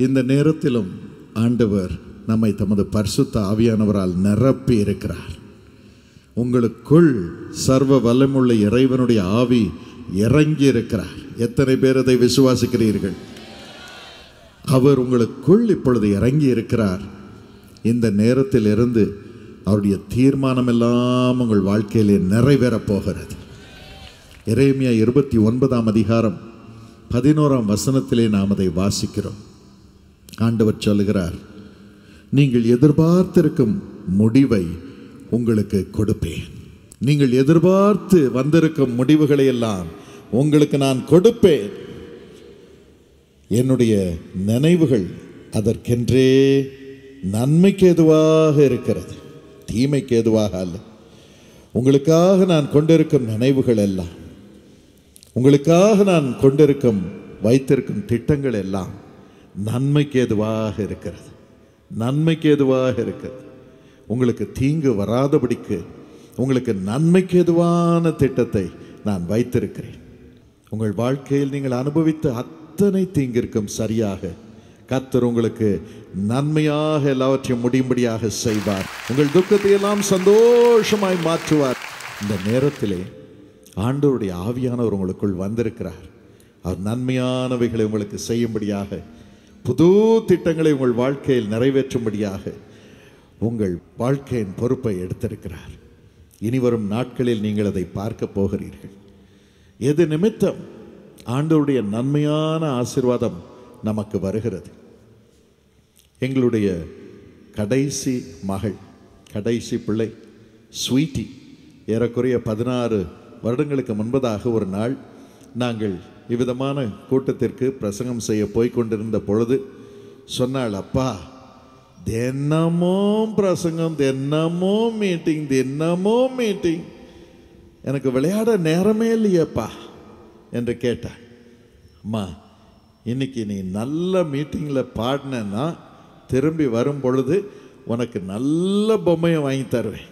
இந்த நேரத்திலும் ஆண்டவர் நம்மை தமது பரிசுத்த ஆவியானவரால் நிரப்பி இருக்கிறார். உங்களுக்குள் சர்வ வல்லமுள்ள இறைவனுடைய ஆவி இறங்கி இருக்கிறார். எத்தனை பேர் அதை விசுவாசிக்கிறீர்கள்? அவர் உங்களுக்குள் இப்பொழுது இறங்கி இருக்கிறார். இந்த நேரத்தில் இருந்து அவருடைய தீர்மானம் எல்லாம் உங்கள் வாழ்க்கையிலே நிறைவேறப் போகிறது. எரேமியா 29ஆம் அதிகாரம் 11ஆம் வசனத்திலே நாம் அதை வாசிக்கிறோம். ஆண்டவர் சொல்லுகிறார், நீங்கள் எதிர்பார்த்திருக்கும் முடிவை உங்களுக்கு கொடுப்பேன். நீங்கள் எதிர்பார்த்து வந்திருக்கும் முடிவுகளை எல்லாம் உங்களுக்கு நான் கொடுப்பேன். என்னுடைய நினைவுகள் அதற்கென்றே நன்மைக்கு ஏதுவாக இருக்கிறது, தீமைக்கு ஏதுவாக அல்ல. உங்களுக்காக நான் கொண்டிருக்கும் நினைவுகள் எல்லாம், உங்களுக்காக நான் கொண்டிருக்கும் வைத்திருக்கும் திட்டங்கள் எல்லாம் நன்மைக்கு ஏதுவாக இருக்கிறது, நன்மைக்கு ஏதுவாக இருக்கிறது. உங்களுக்கு தீங்கு வராதபடிக்கு உங்களுக்கு நன்மைக்கு ஏதுவான திட்டத்தை நான் வைத்திருக்கிறேன். உங்கள் வாழ்க்கையில் நீங்கள் அனுபவித்த அத்தனை தீங்கிற்கும் சரியாக கர்த்தர் உங்களுக்கு நன்மையாக எல்லாவற்றையும் முடியும்படியாக செய்வார். உங்கள் துக்கத்தை எல்லாம் சந்தோஷமாய் மாற்றுவார். இந்த நேரத்திலே ஆண்டவருடைய ஆவியானவர் உங்களுக்குள் வந்திருக்கிறார். அவர் நன்மையானவைகளை உங்களுக்கு செய்யும்படியாக, புது திட்டங்களை உங்கள் வாழ்க்கையில் நிறைவேற்றும்படியாக உங்கள் வாழ்க்கையின் பொறுப்பை எடுத்திருக்கிறார். இனி வரும் நாட்களில் நீங்கள் அதை பார்க்க போகிறீர்கள். எது நிமித்தம் ஆண்டவருடைய நன்மையான ஆசீர்வாதம் நமக்கு வருகிறது? எங்களுடைய கடைசி மகள், கடைசி பிள்ளை ஸ்வீட்டி ஏறக்குறைய 16 வருடங்களுக்கு முன்பதாக ஒரு நாள் நாங்கள் இவ்விதமான கூட்டத்திற்கு பிரசங்கம் செய்ய போய்கொண்டிருந்த பொழுது சொன்னாள், அப்பா தினமும் பிரசங்கம், தினமும் மீட்டிங், தினமும் மீட்டிங், எனக்கு விளையாட நேரமே இல்லையப்பா என்று கேட்டாள். அம்மா, இன்னைக்கு நீ நல்ல மீட்டிங்கில் பாடினா திரும்பி வரும் பொழுது உனக்கு நல்ல பொம்மையை வாங்கி தருவேன்.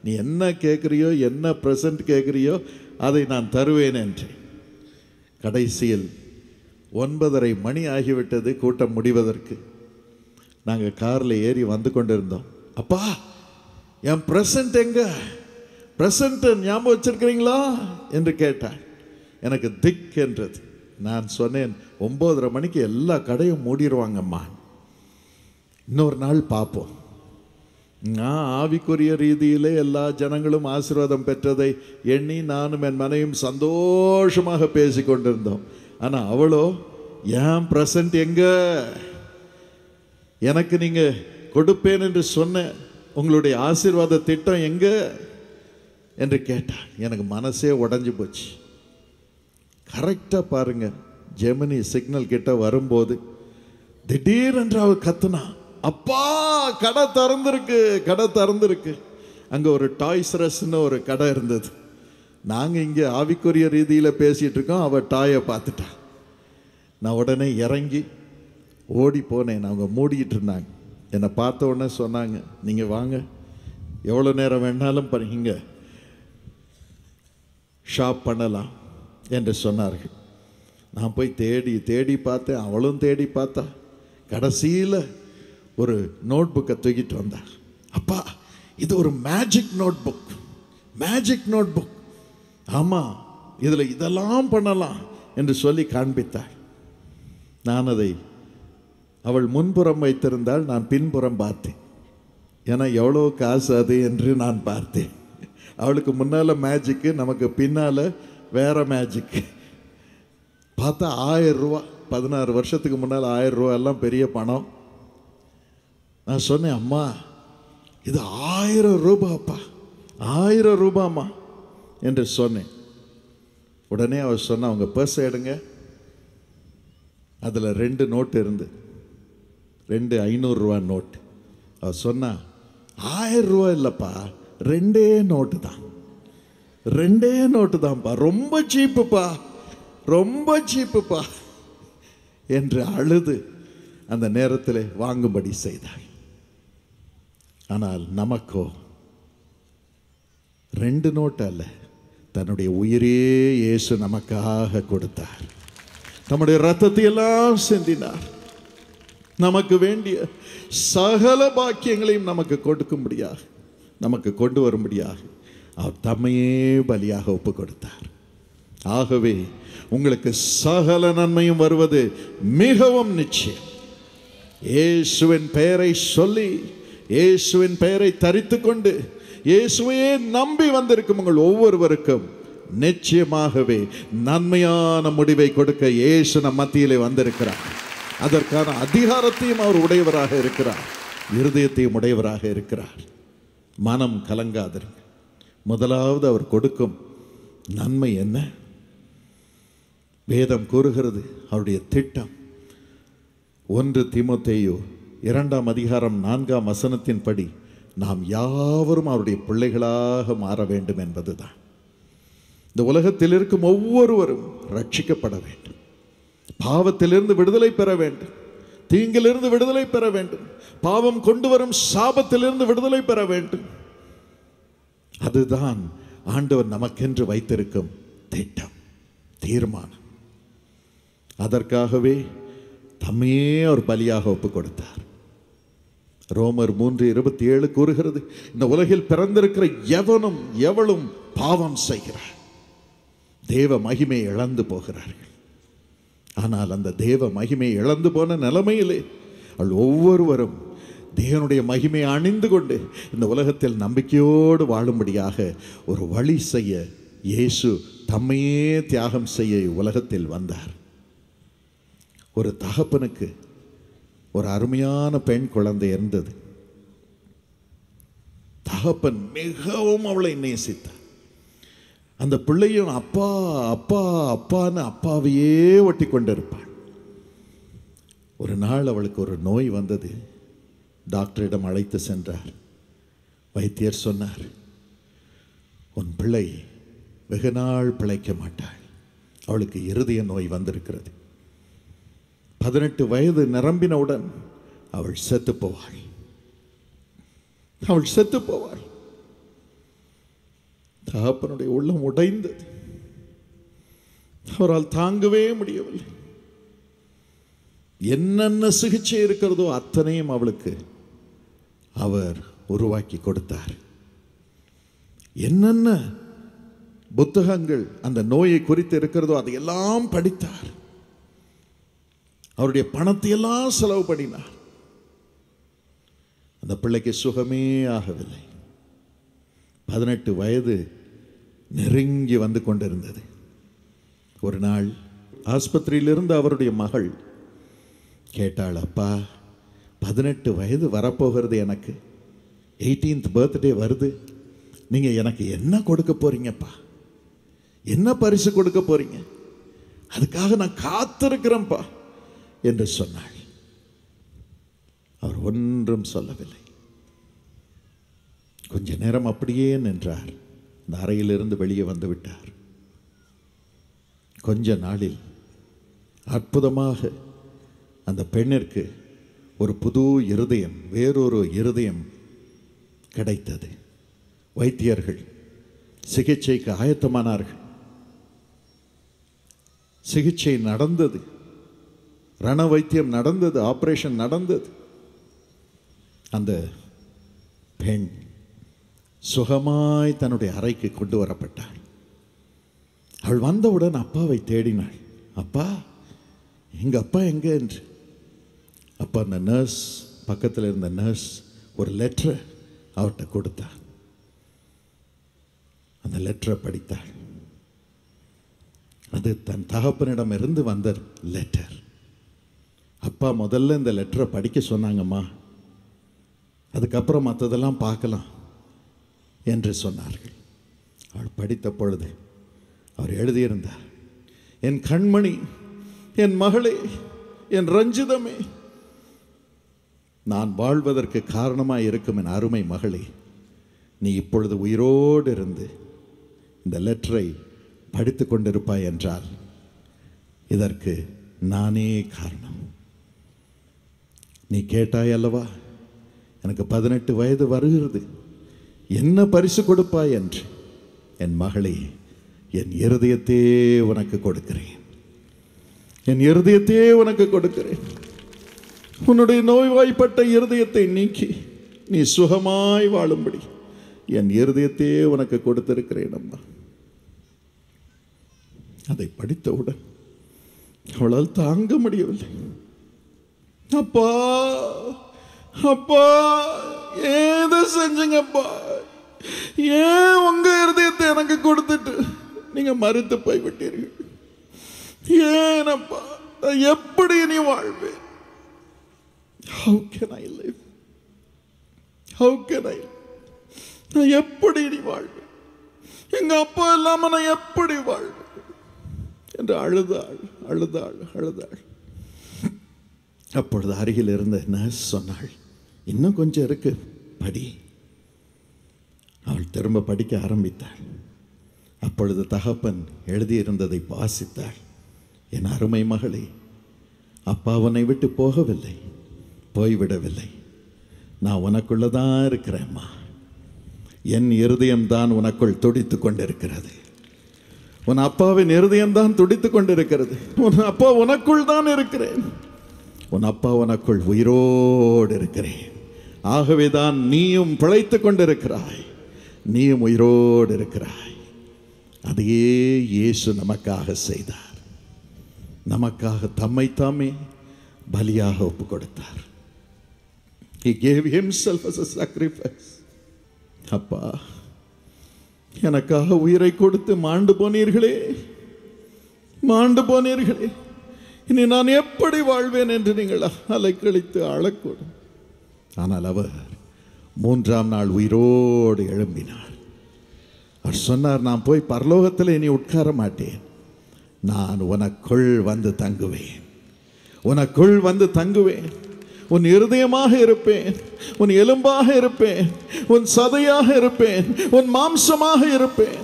நீ என்ன கேட்குறியோ, என்ன ப்ரெசன்ட் கேட்குறியோ அதை நான் தருவேன் என்று. கடைசியில் 9:30 மணி ஆகிவிட்டது கூட்டம் முடிவதற்கு. நாங்கள் காரில் ஏறி வந்து கொண்டிருந்தோம். அப்பா, என் ப்ரெசன்ட் எங்க? ப்ரெசன்ட் ஞாபகம் வச்சிருக்கிறீங்களா என்று கேட்டாள். எனக்கு திக் என்றது. நான் சொன்னேன், 9:30 மணிக்கு எல்லா கடையும் மூடிடுவாங்கம்மா, இன்னொரு நாள் பார்ப்போம். நான் ஆவிக்குரிய ரீதியிலே எல்லா ஜனங்களும் ஆசீர்வாதம் பெற்றதை எண்ணி நானும் என் மனைவியும் சந்தோஷமாக பேசி கொண்டிருந்தோம். ஆனால் அவளோ, ஏன் ப்ரெசன்ட் எங்க? எனக்கு நீங்கள் கொடுப்பேன் என்று சொன்ன உங்களுடைய ஆசீர்வாத திட்டம் எங்க என்று கேட்டாள். எனக்கு மனசே உடஞ்சி போச்சு. கரெக்டாக பாருங்க, ஜெமினி சிக்னல் கிட்ட வரும்போது திடீரென்று அவள் கத்துனா, அப்பா கடை திறந்துருக்கு, கடை திறந்துருக்கு. அங்கே ஒரு டாய்ஸ் ரஸ்ன்னு ஒரு கடை இருந்தது. நாங்கள் இங்கே ஆவிக்குரிய ரீதியில் பேசிகிட்டு இருக்கோம், அவள் டாயை பார்த்துட்டா. நான் உடனே இறங்கி ஓடி போனேன். அவங்க மூடிக்கிட்டு இருந்தாங்க. என்னை பார்த்த உடனே சொன்னாங்க, நீங்கள் வாங்க, எவ்வளோ நேரம் வேணாலும் இங்கே ஷாப் பண்ணலாம் என்று சொன்னார்கள். நான் போய் தேடி தேடி பார்த்தேன், அவளும் தேடி பார்த்தா. கடைசியில் ஒரு நோட் புக்கை தூக்கிட்டு வந்தார். அப்பா, இது ஒரு magic note book, magic note book. ஆமாம், இதில் இதெல்லாம் பண்ணலாம் என்று சொல்லி காண்பித்தாள். நான் அதை அவள் முன்புறம் வைத்திருந்தால், நான் பின்புறம் பார்த்தேன். ஏன்னா எவ்வளோ காசு அது என்று நான் பார்த்தேன். அவளுக்கு முன்னால் மேஜிக்கு, நமக்கு பின்னால் வேற மேஜிக். பார்த்தா 1000 ரூபா. 16 வருஷத்துக்கு முன்னால் 1000 ரூபா எல்லாம் பெரிய பணம். நான் சொன்னேன், அம்மா இது 1000 ரூபாப்பா, 1000 ரூபாம்மா என்று சொன்னேன். உடனே அவர் சொன்னா, அவங்க பர்ஸ் எடுங்க, அதில் 2 நோட்டு இருந்து, 2 500 ரூபா நோட்டு. அவர் சொன்னா, 1000 ரூபா இல்லைப்பா, 2 நோட்டு தான், 2 நோட்டு தான்ப்பா, ரொம்ப சீப்புப்பா, ரொம்ப சீப்புப்பா என்று அழுது அந்த நேரத்தில் வாங்கும்படி செய்தாள். ஆனால் நமக்கோ 2 நோட்டு அல்ல, தன்னுடைய உயிரே இயேசு நமக்காக கொடுத்தார். நம்முடைய ரத்தத்தை எல்லாம் சிந்தினார். நமக்கு வேண்டிய சகல பாக்கியங்களையும் நமக்கு கொடுக்கும்படியாக, நமக்கு கொண்டு வரும்படியாக அவர் தம்மையே பலியாக ஒப்பு கொடுத்தார். ஆகவே உங்களுக்கு சகல நன்மையும் வருவது மிகவும் நிச்சயம். இயேசுவின் பெயரை சொல்லி, இயேசுவின் பெயரை தரித்து கொண்டு, இயேசுவையே நம்பி வந்திருக்கும் உங்கள் ஒவ்வொருவருக்கும் நிச்சயமாகவே நன்மையான முடிவை கொடுக்க இயேசு நம் மத்தியிலே வந்திருக்கிறார். அதற்கான அதிகாரத்தையும் அவர் உடையவராக இருக்கிறார், இருதயத்தையும் உடையவராக இருக்கிறார். மனம் கலங்காதிருங்க. முதலாவது அவர் கொடுக்கும் நன்மை என்ன? வேதம் கூறுகிறது அவருடைய திட்டம். 1 தீமோத்தேயு 2ஆம் அதிகாரம் 4ஆம் வசனத்தின்படி நாம் யாவரும் அவருடைய பிள்ளைகளாக மாற வேண்டும் என்பதுதான். இந்த உலகத்தில் இருக்கும் ஒவ்வொருவரும் ரட்சிக்கப்பட வேண்டும், பாவத்திலிருந்து விடுதலை பெற வேண்டும், தீங்கிலிருந்து விடுதலை பெற வேண்டும், பாவம் கொண்டு வரும் சாபத்திலிருந்து விடுதலை பெற வேண்டும். அதுதான் ஆண்டவர் நமக்கென்று வைத்திருக்கும் திட்டம், தீர்மானம். அதற்காகவே தம்மையே அவர் பலியாக ஒப்பு கொடுத்தார். ரோமர் 3:27 கூறுகிறது, இந்த உலகில் பிறந்திருக்கிற எவனும் எவளும் பாவம் செய்கிறார், தேவ மகிமை இழந்து போகிறார்கள். ஆனால் அந்த தேவ மகிமை இழந்து போன நிலைமையிலே அவள் ஒவ்வொருவரும் தேவனுடைய மகிமையை அணிந்து கொண்டு இந்த உலகத்தில் நம்பிக்கையோடு வாழும்படியாக ஒரு வழி செய்ய இயேசு தம்மையே தியாகம் செய்ய உலகத்தில் வந்தார். ஒரு தகப்பனுக்கு ஒரு அருமையான பெண் குழந்தை இருந்தது. தகப்பன் மிகவும் அவளை நேசித்தார். அந்த பிள்ளையும் அப்பா அப்பா அப்பான்னு அப்பாவையே ஒட்டி கொண்டிருப்பாள். ஒரு நாள் அவளுக்கு ஒரு நோய் வந்தது. டாக்டரிடம் அழைத்து சென்றார். வைத்தியர் சொன்னார், உன் பிள்ளை வெகு நாள் பிழைக்க மாட்டாள், அவளுக்கு இருதய நோய் வந்திருக்கிறது, 18 வயது நிரம்பினவுடன் அவள் செத்து போவாள், அவள் செத்து போவாள். தகப்பனுடைய உள்ளம் உடைந்தது. அவரால் தாங்கவே முடியவில்லை. என்னென்ன சிகிச்சை இருக்கிறதோ அத்தனையும் அவளுக்கு அவர் உருவாக்கி கொடுத்தார். என்னென்ன புத்தகங்கள் அந்த நோயை குறித்து இருக்கிறதோ அதையெல்லாம் படித்தார். அவருடைய பணத்தை எல்லாம் செலவு பண்ணினார். அந்த பிள்ளைக்கு சுகமே ஆகவில்லை. 18 வயது நெருங்கி வந்து கொண்டிருந்தது. ஒரு நாள் ஆஸ்பத்திரியிலிருந்து அவருடைய மகள் கேட்டாள், அப்பா 18 வயது வரப்போகிறது, எனக்கு 18th பர்த்டே வருது, நீங்கள் எனக்கு என்ன கொடுக்க போறீங்கப்பா, என்ன பரிசு கொடுக்க போறீங்க, அதுக்காக நான் காத்திருக்கிறேன்ப்பா என்று சொன்னாள். அவர் ஒன்றும் சொல்லவில்லை. கொஞ்ச நேரம் அப்படியே நின்றார். இந்த அறையிலிருந்து வெளியே வந்து விட்டார். கொஞ்ச நாளில் அற்புதமாக அந்த பெண்ணிற்கு ஒரு புது இருதயம், வேறொரு இருதயம் கிடைத்தது. வைத்தியர்கள் சிகிச்சைக்கு ஆயத்தமானார்கள். சிகிச்சை நடந்தது, ரண வைத்தியம் நடந்தது, ஆபரேஷன் நடந்தது. அந்த பெண் சுகமாய் தன்னுடைய அறைக்கு கொண்டு வரப்பட்டாள். அவள் வந்தவுடன் அப்பாவை தேடினாள். அப்பா, எங்க அப்பா எங்க என்று. அப்பா அந்த நர்ஸ், பக்கத்தில் இருந்த நர்ஸ் ஒரு லெட்டரை அவர்கிட்ட கொடுத்தார். அந்த லெட்டரை படித்தாள். அது தன் தகப்பனிடம் இருந்து வந்த லெட்டர். அப்பா முதல்ல இந்த லெட்டரை படிக்க சொன்னாங்கம்மா, அதுக்கப்புறம் மற்றதெல்லாம் பார்க்கலாம் என்று சொன்னார்கள். அவள் படித்த பொழுது அவர் எழுதியிருந்தார், என் கண்மணி, என் மகளே, என் ரஞ்சிதமே, நான் வாழ்வதற்கு காரணமாக இருக்கும் என் அருமை மகளே, நீ இப்பொழுது உயிரோடு இருந்து இந்த லெட்டரை படித்து கொண்டிருப்பாய் என்றால் இதற்கு நானே காரணம். நீ கேட்டாய் அல்லவா, எனக்கு 18 வயது வருகிறது, என்ன பரிசு கொடுப்பாய் என்று. என் மகளே, என் இருதயத்தையே உனக்கு கொடுக்கிறேன், என் இருதயத்தையே உனக்கு கொடுக்கிறேன். உன்னுடைய நோய்வாய்ப்பட்ட இருதயத்தை நீக்கி நீ சுகமாய் வாழும்படி என் இருதயத்தையே உனக்கு கொடுத்திருக்கிறேன் அம்மா. அதை படித்தவுடன் அவளால் தாங்க முடியவில்லை. அப்பா அப்பா ஏதோ செஞ்சுங்கப்பா, ஏன் உங்க இருதயத்தை எனக்கு கொடுத்துட்டு நீங்க மறுத்து போய்விட்டீர்கள்? ஏனப்பா, எப்படி நீ வாழ்வேன்? How can I live? How can I? நான் எப்படி நீ வாழ்வேன்? எங்க அப்பா இல்லாம நான் எப்படி வாழ்வேன் என்று அழுதாள் அழுதாள் அழுதாள். அப்பொழுது அருகில் இருந்த நர்ஸ் சொன்னாள், இன்னும் கொஞ்சம் இருக்கு, படி. அவள் திரும்ப படிக்க ஆரம்பித்தாள். அப்பொழுது தகப்பன் எழுதியிருந்ததை வாசித்தாள். என் அருமை மகளே, அப்பா உன்னை விட்டு போகவில்லை, போய்விடவில்லை. நான் உனக்குள்ளதான் இருக்கிறேம்மா. என் இருதயம்தான் உனக்குள் துடித்து கொண்டிருக்கிறது. உன் அப்பாவின் இருதயம்தான் துடித்து கொண்டிருக்கிறது. உன் அப்பா உனக்குள் தான் இருக்கிறேன். உன் அப்பா உனக்குள் உயிரோடு இருக்கிறேன். ஆகவேதான் நீயும் பிழைத்து கொண்டிருக்கிறாய், நீயும் உயிரோடு இருக்கிறாய். அதையே இயேசு நமக்காக செய்தார். நமக்காக தம்மை தாமே பலியாக ஒப்பு கொடுத்தார். He gave himself as a sacrifice. அப்பா, எனக்காக உயிரை கொடுத்து மாண்டு போனீர்களே, மாண்டு போனீர்களே, இனி நான் எப்படி வாழ்வேன் என்று நீங்கள் அலைக்கழித்து அழக்கூடும். ஆனால் அவர் 3ஆம் நாள் உயிரோடு எழும்பினார். அவர் சொன்னார், நான் போய் பரலோகத்தில் இனி உட்கார மாட்டேன், நான் உனக்குள் வந்து தங்குவேன், உனக்குள் வந்து தங்குவேன். உன் இருதயமாக இருப்பேன், உன் எலும்பாக இருப்பேன், உன் சதையாக இருப்பேன், உன் மாம்சமாக இருப்பேன்.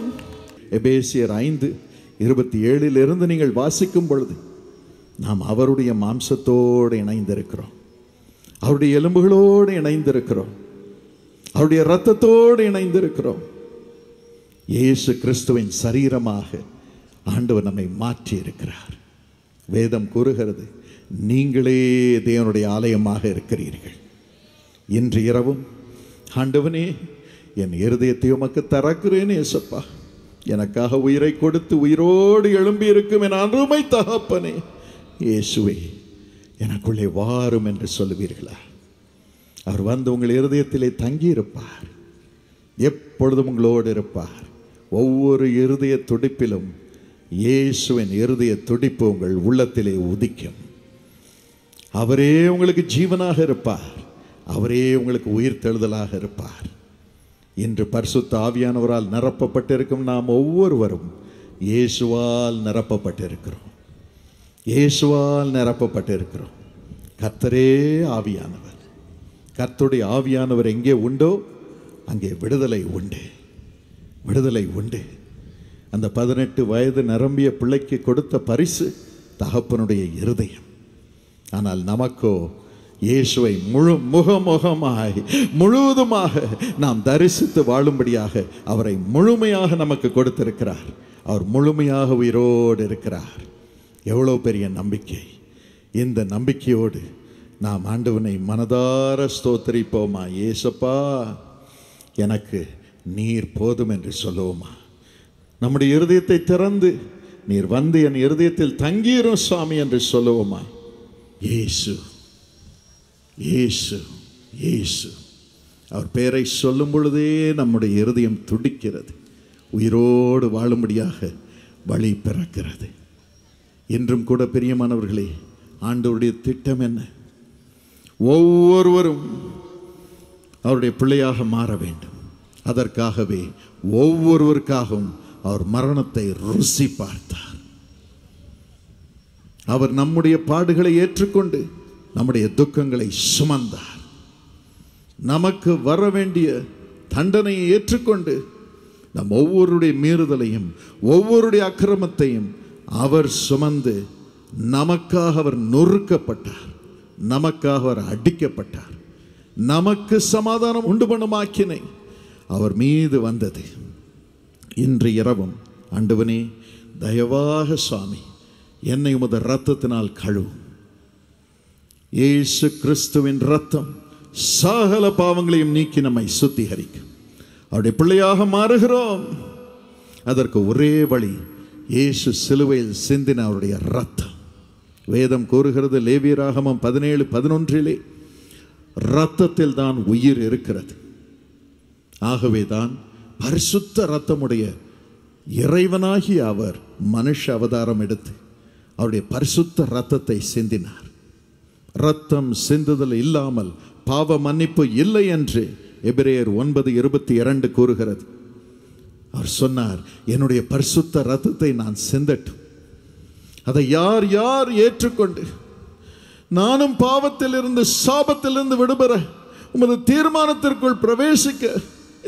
எபேசியர் 5:27 நீங்கள் வாசிக்கும் பொழுது நாம் அவருடைய மாம்சத்தோடு இணைந்திருக்கிறோம், அவருடைய எலும்புகளோடு இணைந்திருக்கிறோம், அவருடைய இரத்தத்தோடு இணைந்திருக்கிறோம். இயேசு கிறிஸ்துவின் சரீரமாக ஆண்டவர் நம்மை மாற்றி இருக்கிறார். வேதம் கூறுகிறது, நீங்களே தேவனுடைய ஆலயமாக இருக்கிறீர்கள். இன்று இரவும் ஆண்டவனே, என் இருதயத்தை உமக்கு திறக்கிறேன் ஏசப்பா. எனக்காக உயிரை கொடுத்து உயிரோடு எழும்பி இருக்கும் என் அருமை தகப்பனே இயேசுவே, எனக்குள்ளே வாரும் என்று சொல்லுவீர்களா? அவர் வந்து உங்கள் இருதயத்திலே தங்கியிருப்பார், எப்பொழுதும் உங்களோடு இருப்பார். ஒவ்வொரு இருதய துடிப்பிலும் இயேசுவின் இருதய துடிப்பு உங்கள் உள்ளத்திலே உதிக்கும். அவரே உங்களுக்கு ஜீவனாக இருப்பார், அவரே உங்களுக்கு உயிர்த்தெழுதலாக இருப்பார். இன்று பரிசுத்த ஆவியானவரால் நிரப்பப்பட்டிருக்கும் நாம் ஒவ்வொருவரும் இயேசுவால் நிரப்பப்பட்டிருக்கிறோம், இயேசுவால் நிரப்பப்பட்டிருக்கிறோம். கர்த்தரே ஆவியானவர். கர்த்தருடைய ஆவியானவர் எங்கே உண்டோ அங்கே விடுதலை உண்டு, விடுதலை உண்டு. அந்த 18 வயது நிரம்பிய பிள்ளைக்கு கொடுத்த பரிசு தகப்பனுடைய இருதயம். ஆனால் நமக்கோ இயேசுவை முகமுகமாய் முழுவதுமாக நாம் தரிசித்து வாழும்படியாக அவரை முழுமையாக நமக்கு கொடுத்திருக்கிறார். அவர் முழுமையாக உயிரோடு இருக்கிறார். எவ்வளோ பெரிய நம்பிக்கை! இந்த நம்பிக்கையோடு நாம் ஆண்டவனை மனதார ஸ்தோத்திரிப்போமா? ஏசப்பா, எனக்கு நீர் போதும் என்று சொல்லுவோமா? நம்முடைய இருதயத்தை திறந்து நீர் வந்து என் இருதயத்தில் தங்கிரும் சுவாமி என்று சொல்லுவோமா? இயேசு, இயேசு, இயேசு. அவர் பெயரை சொல்லும் பொழுதே நம்முடைய இருதயம் துடிக்கிறது, உயிரோடு வாழும்படியாக வழி பிறக்கிறது. இன்றும் கூட பிரியமானவர்களே, ஆண்டவருடைய திட்டம் என்ன? ஒவ்வொருவரும் அவருடைய பிள்ளையாக மாற வேண்டும். அதற்காகவே ஒவ்வொருவருக்காகவும் அவர் மரணத்தை ருசி பார்த்தார். அவர் நம்முடைய பாடுகளை ஏற்றுக்கொண்டு நம்முடைய துக்கங்களை சுமந்தார். நமக்கு வர வேண்டிய தண்டனையை ஏற்றுக்கொண்டு நம் ஒவ்வொருடைய மீறுதலையும் ஒவ்வொருடைய அக்கிரமத்தையும் அவர் சுமந்து நமக்காக அவர் நொறுக்கப்பட்டார், நமக்காக அவர் அடிக்கப்பட்டார். நமக்கு சமாதானம் உண்டு பண்ணும் ஆக்கினை அவர் மீது வந்தது. இன்று இரவும் ஆண்டவனே, தயவாக சுவாமி என்னை உமது இரத்தத்தினால் கழுவும். இயேசு கிறிஸ்துவின் ரத்தம் சகல பாவங்களையும் நீக்கி நம்மை சுத்திகரிக்கும். அவருடைய பிள்ளையாக மாறுகிறோம். அதற்கு ஒரே வழி, இயேசு சிலுவையில் சிந்தின அவருடைய ரத்தம். வேதம் கூறுகிறது, லேவியராகமம் 17:11 இரத்தத்தில் தான் உயிர் இருக்கிறது. ஆகவே தான் பரிசுத்த இரத்தமுடைய இறைவனாகிய அவர் மனுஷ அவதாரம் எடுத்து அவருடைய பரிசுத்த இரத்தத்தை சிந்தினார். இரத்தம் சிந்துதல் இல்லாமல் பாவ மன்னிப்பு இல்லை என்று எபிரேயர் 9:22 கூறுகிறது. அவர் சொன்னார், என்னுடைய பரிசுத்த இரத்தத்தை நான் சிந்தட்டும். அதை யார் யார் ஏற்றுக்கொண்டு நானும் பாவத்திலிருந்து சாபத்திலிருந்து விடுபெற உமது தீர்மானத்திற்குள் பிரவேசிக்க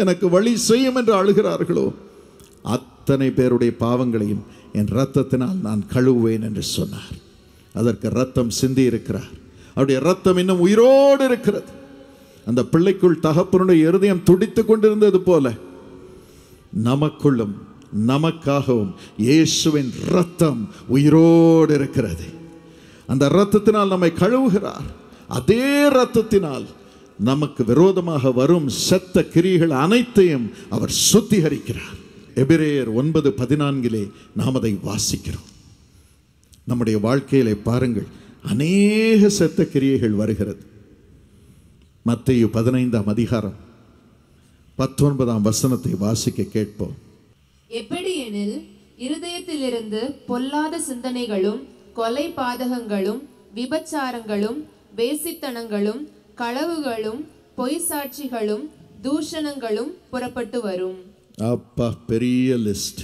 எனக்கு வழி செய்யும் என்று அழுகிறார்களோ அத்தனை பேருடைய பாவங்களையும் என் இரத்தத்தினால் நான் கழுவுவேன் என்று சொன்னார். அதற்கு இரத்தம் சிந்தி இருக்கிறார். அவருடைய இரத்தம் இன்னும் உயிரோடு இருக்கிறது. அந்த பிள்ளைக்குள் தகப்பனுடைய இருதயம் துடித்து கொண்டிருந்தது போல நமக்குள்ளும் நமக்காகவும் இயேசுவின் இரத்தம் உயிரோடு இருக்கிறது. அந்த இரத்தத்தினால் நம்மை கழுவுகிறார். அதே இரத்தத்தினால் நமக்கு விரோதமாக வரும் செத்த கிரியைகள் அனைத்தையும் அவர் சுத்திகரிக்கிறார். எபிரேயர் 9:14 நாம் அதை வாசிக்கிறோம். நம்முடைய வாழ்க்கையிலே பாருங்கள், அநேக செத்த கிரியைகள் வருகிறது. மத்தேயு 15:19 வாசிக்க கேட்போம். எப்படியெனில் இருதயத்திலிருந்து பொல்லாத சிந்தனைகளும் கொலை பாதகங்களும் விபச்சாரங்களும் வேசித்தனங்களும் களவுகளும் பொய் சாட்சிகளும் தூஷணங்களும் புறப்பட்டு வரும். அப்பா, பெரிய லிஸ்ட்.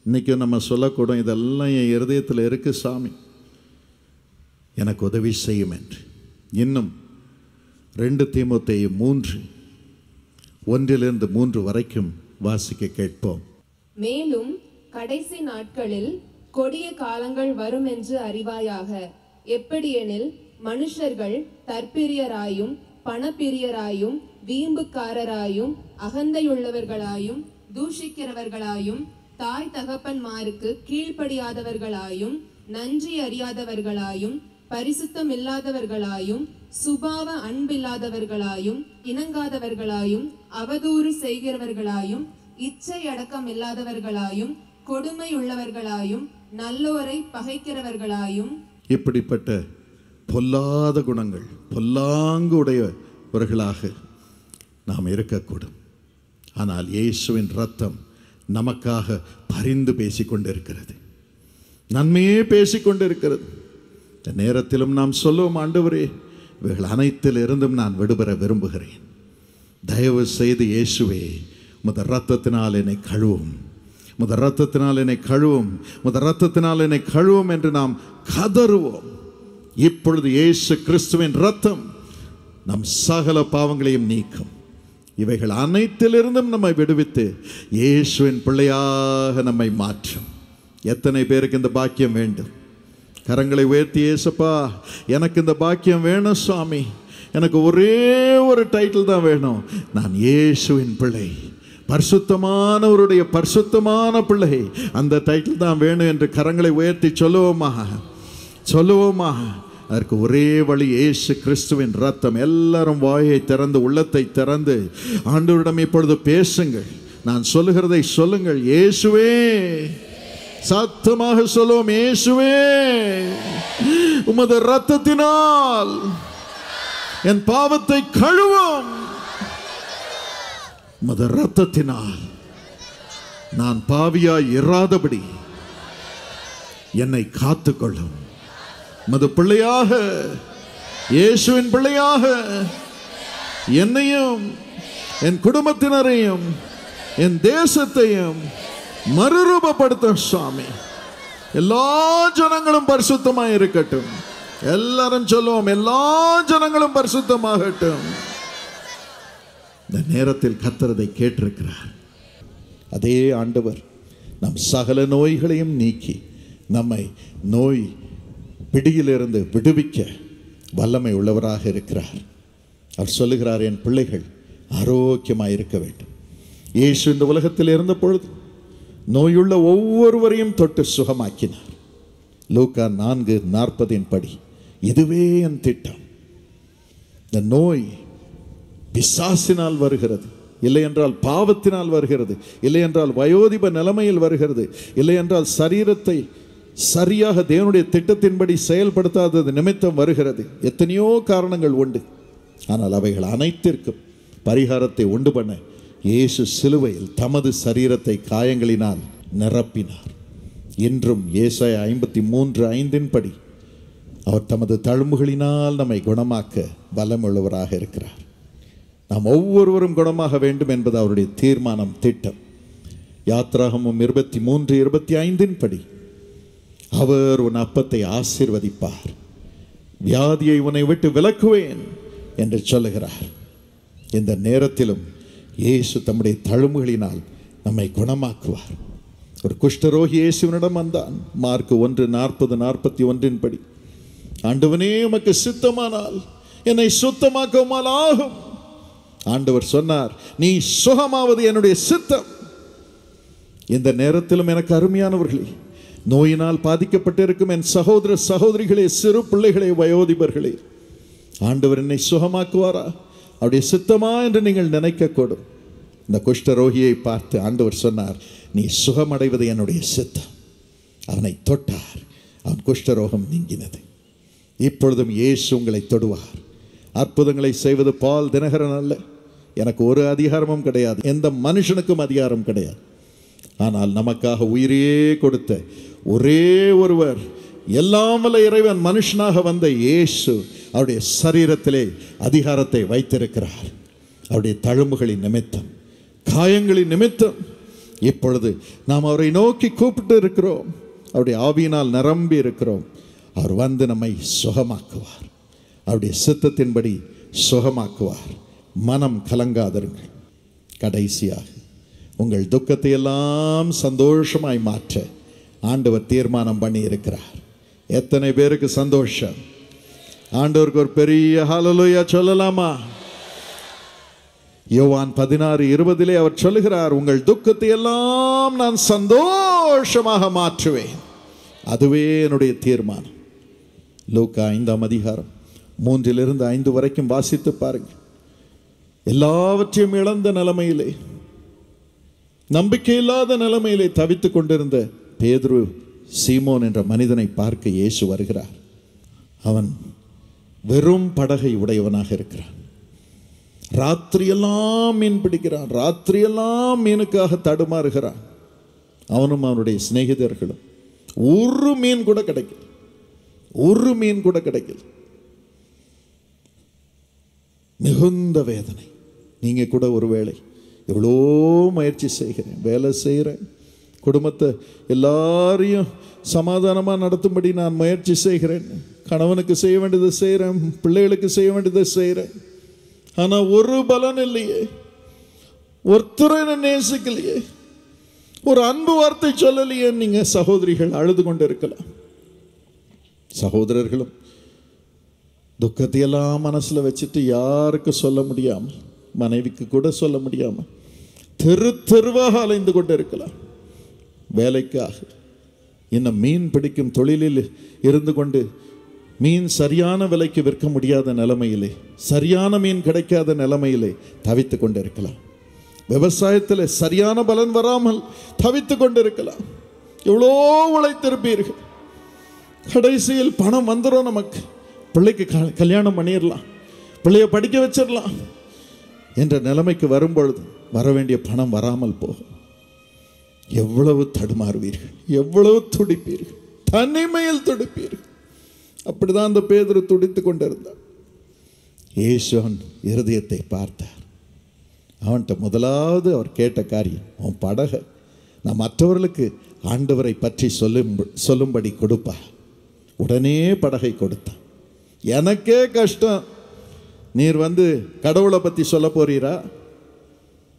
இன்னைக்கு நம்ம சொல்லக்கூடும், இதெல்லாம் என் இருதயத்தில் இருக்கு சாமி, எனக்கு உதவி செய்யும் என்று. இன்னும் 2 தீமோத்தேயு 3:1-3 வரைக்கும் வாசிக்க கேட்போம். மேலும் கடைசி நாட்களில் கொடிய காலங்கள் வரும் என்று அறிவாயாக. எப்படியெனில் மனுஷர்கள் தற்பிரியராயும் பணப்பிரியராயும் வீம்புக்காரராயும் அகந்தையுள்ளவர்களாயும் தூஷிக்கிறவர்களாயும் தாய் தகப்பன்மாருக்கு கீழ்ப்படியாதவர்களாயும் நன்றி அறியாதவர்களாயும் பரிசுத்தம் இல்லாதவர்களாயும் சுபாவ அன்பில்லாதவர்களாயும் இணங்காதவர்களாயும் அவதூறு செய்கிறவர்களாயும் இச்சை அடக்கம் இல்லாதவர்களாயும் கொடுமை உள்ளவர்களாயும் நல்லோரை பகைக்கிறவர்களாயும், இப்படிப்பட்ட பொல்லாத குணங்கள் பொல்லாங்கு உடையவர்களாக நாம் இருக்கக்கூடும். ஆனால் இயேசுவின் இரத்தம் நமக்காக பரிந்து பேசிக்கொண்டிருக்கிறது, நன்மையே பேசிக்கொண்டிருக்கிறது. இந்த நேரத்திலும் நாம் சொல்லுவோம், ஆண்டவரே, இவைகள் அனைத்தில் இருந்தும் நான் விடுபெற விரும்புகிறேன். தயவு செய்து இயேசுவே, உமது இரத்தத்தினால் என்னை கழுவும், உமது இரத்தத்தினால் என்னை கழுவும், உமது இரத்தத்தினால் என்னை கழுவும் என்று நாம் கதறுவோம். இப்பொழுது இயேசு கிறிஸ்துவின் இரத்தம் நம் சகல பாவங்களையும் நீக்கும். இவைகள் அனைத்திலிருந்தும் நம்மை விடுவித்து இயேசுவின் பிள்ளையாக நம்மை மாற்றும். எத்தனை பேருக்கு இந்த பாக்கியம் வேண்டும்? கரங்களை உயர்த்தி, இயேசுப்பா, எனக்கு இந்த பாக்கியம் வேணும் சுவாமி, எனக்கு ஒரே ஒரு டைட்டில் தான் வேணும், நான் இயேசுவின் பிள்ளை, பரிசுத்தமானவருடைய பரிசுத்தமான பிள்ளை, அந்த டைட்டில் தான் வேணும் என்று கரங்களை உயர்த்தி சொல்லுவோமா? அதற்கு ஒரே வழி, இயேசு கிறிஸ்துவின் இரத்தம். எல்லாரும் வாயை திறந்து உள்ளத்தை திறந்து ஆண்டவரிடம் இப்பொழுது பேசுங்கள். நான் சொல்லுகிறதை சொல்லுங்கள். இயேசுவே, சத்தமாக சொல்லுவோம், இயேசுவே, உமது இரத்தத்தினால் என் பாவத்தை கழுவும், உமது இரத்தத்தினால் நான் பாவியாய் இராதபடி என்னை காத்துக்கொள்ளும். உமது பிள்ளையாக, இயேசுவின் பிள்ளையாக என்னையும் என் குடும்பத்தினரையும் என் தேசத்தையும் மறுரூபப்படுத்தும் சுவாமி. எல்லா ஜனங்களும் பரிசுத்தமாக இருக்கட்டும். எல்லாரும் சொல்லுவோம், எல்லா ஜனங்களும் பரிசுத்தமாகட்டும். இந்த நேரத்தில் கர்த்தர் கேட்டிருக்கிறார். அதே ஆண்டவர் நம் சகல நோய்களையும் நீக்கி நம்மை நோய் பிடியிலிருந்து விடுவிக்க வல்லமை உள்ளவராக இருக்கிறார். அவர் சொல்லுகிறார், என் பிள்ளைகள் ஆரோக்கியமாக இருக்க வேண்டும். இயேசு இந்த உலகத்தில் இருந்த பொழுது நோயுள்ள ஒவ்வொருவரையும் தொட்டு சுகமாக்கினார். லூக்கா 4:40 படி இதுவே என் திட்டம். இந்த நோய் பிசாசினால் வருகிறது, இல்லை என்றால் பாவத்தினால் வருகிறது, இல்லை என்றால் வயோதிப நிலைமையில் வருகிறது, இல்லை என்றால் சரீரத்தை சரியாக தேவனுடைய திட்டத்தின்படி செயல்படுத்தாதது நிமித்தம் வருகிறது. எத்தனையோ காரணங்கள் உண்டு. ஆனால் அவைகள் அனைத்திற்கும் பரிகாரத்தை உண்டு பண்ண இயேசு சிலுவையில் தமது சரீரத்தை காயங்களினால் நிரப்பினார். இன்றும் ஏசாயா 53:5 படி அவர் தமது தழும்புகளினால் நம்மை குணமாக்க பலமுள்ளவராக இருக்கிறார். நாம் ஒவ்வொருவரும் குணமாக வேண்டும் என்பது அவருடைய தீர்மானம், திட்டம். யாத்ராகமம் 23:25 படி அவர் உன் அப்பத்தை ஆசீர்வதிப்பார், வியாதியை உன்னை விட்டு விலக்குவேன் என்று சொல்லுகிறார். இந்த நேரத்திலும் இயேசு தம்முடைய தழும்புகளினால் நம்மை குணமாக்குவார். ஒரு குஷ்டரோகி இயேசுவினிடம் வந்தான். மார்க் 1:40-41 படி, ஆண்டவனே உமக்கு சித்தமானால் என்னை சுத்தமாக்குமால் ஆகும். ஆண்டவர் சொன்னார், நீ சுகமாவது என்னுடைய சித்தம். இந்த நேரத்திலும் எனக்கு அருமையானவர்களே, நோயினால் பாதிக்கப்பட்டிருக்கும் என் சகோதர சகோதரிகளே, சிறு பிள்ளைகளே, வயோதிபர்களே, ஆண்டவர் என்னை சுகமாக்குவாரா, அவருடைய சித்தமா என்று நீங்கள் நினைக்கக்கூடும். இந்த குஷ்டரோகியை பார்த்து ஆண்டவர் சொன்னார், நீ சுகமடைவது என்னுடைய சித்தம். அவனை தொட்டார், அவன் குஷ்டரோகம் நீங்கினது. இப்பொழுதும் இயேசு உங்களை தொடுவார். அற்புதங்களை செய்வது பால் தினகரன் அல்ல. எனக்கு ஒரு அதிகாரமும் கிடையாது, எந்த மனுஷனுக்கும் அதிகாரம் கிடையாது. ஆனால் நமக்காக உயிரையே கொடுத்த ஒரே ஒருவர், எல்லாம் வல்ல இறைவன் மனுஷனாக வந்த இயேசு அவருடைய சரீரத்திலே அதிகாரத்தை வைத்திருக்கிறார். அவருடைய தழும்புகளின் நிமித்தம், காயங்களின் நிமித்தம் இப்பொழுது நாம் அவரை நோக்கி கூப்பிட்டு இருக்கிறோம். அவருடைய ஆவியினால் நிரம்பி இருக்கிறோம். அவர் வந்து நம்மை சுகமாக்குவார், அவருடைய சித்தத்தின்படி சுகமாக்குவார். மனம் கலங்காதிருங்கள். கடைசியாக உங்கள் துக்கத்தை எல்லாம் சந்தோஷமாய் மாற்ற ஆண்டவர் தீர்மானம் பண்ணி இருக்கிறார். எத்தனை பேருக்கு சந்தோஷம்? ஆண்டவருக்கு ஒரு பெரிய ஹல்லேலூயா சொல்லலாமா? யோவான் 16:20 அவர் சொல்லுகிறார், உங்கள் துக்கத்தை எல்லாம் நான் சந்தோஷமாக மாற்றுவேன். அதுவே என்னுடைய தீர்மானம். லூக்கா 5:3-5 வரைக்கும் வாசித்து பாருங்கள். எல்லாவற்றையும் இழந்த நிலைமையிலே, நம்பிக்கை இல்லாத நிலைமையிலே தவித்துக் கொண்டிருந்த பேதுரு, சீமோன் என்ற மனிதனை பார்க்க இயேசு வருகிறார். அவன் வெறும் படகை உடையவனாக இருக்கிறான். ராத்திரியெல்லாம் மீன் பிடிக்கிறான், ராத்திரியெல்லாம் மீனுக்காக தடுமாறுகிறான். அவனும் அவனுடைய சிநேகிதர்களும். ஒரு மீன் கூட கிடைக்கல, ஒரு மீன் கூட கிடைக்கல. மிகுந்த வேதனை. நீங்க கூட ஒருவேளை எவ்வளோ முயற்சி செய்கிறேன், வேலை செய்கிறேன், குடும்பத்தை எல்லாரையும் சமாதானமாக நடத்தும்படி நான் முயற்சி செய்கிறேன், கணவனுக்கு செய்ய வேண்டியதை செய்கிறேன், பிள்ளைகளுக்கு செய்ய வேண்டியதை செய்கிறேன், ஆனால் ஒரு பலன் இல்லையே, ஒருத்தரை நேசிக்கலையே, ஒரு அன்பு வார்த்தை சொல்லலையே. நீங்க சகோதரிகள் அழுது கொண்டு இருக்கலாம். சகோதரர்களும் துக்கத்தையெல்லாம் மனசுல வச்சுட்டு யாருக்கு சொல்ல முடியாமல், மனைவிக்கு கூட சொல்ல முடியாமல் தெரு தெருவாக அலைந்து கொண்டு இருக்கலாம். வேலைக்காக இன்னும் மீன் பிடிக்கும் தொழிலில் இருந்து கொண்டு மீன் சரியான விலைக்கு விற்க முடியாத நிலைமையிலே, சரியான மீன் கிடைக்காத நிலைமையிலே தவித்து கொண்டு இருக்கலாம். விவசாயத்தில் சரியான பலன் வராமல் தவித்து கொண்டு இருக்கலாம். எவ்வளோ உழைத்திருப்பீர்கள், கடைசியில் பணம் வந்துடும், நமக்கு பிள்ளைக்கு கல்யாணம் பண்ணிடலாம், பிள்ளைய படிக்க வச்சிடலாம் என்ற நிலைமைக்கு வரும்பொழுது வர வேண்டிய பணம் வராமல் போகும். எவ்வளவு தடுமாறுவீர்கள், எவ்வளவு துடிப்பீர்கள், தனிமையில் துடிப்பீர்கள். அப்படிதான் அந்த பேதுரு துடித்து கொண்டிருந்தார். இயேசுவின் இருதயத்தை பார்த்தார். அவன்கிட்ட முதலாவது அவர் கேட்ட காரியம், உன் படகை நான் மற்றவர்களுக்கு ஆண்டவரை பற்றி சொல்லும்படி கொடுப்பா. உடனே படகை கொடுத்தான். எனக்கே கஷ்டம், நீர் வந்து கடவுளை பற்றி சொல்ல போறீரா,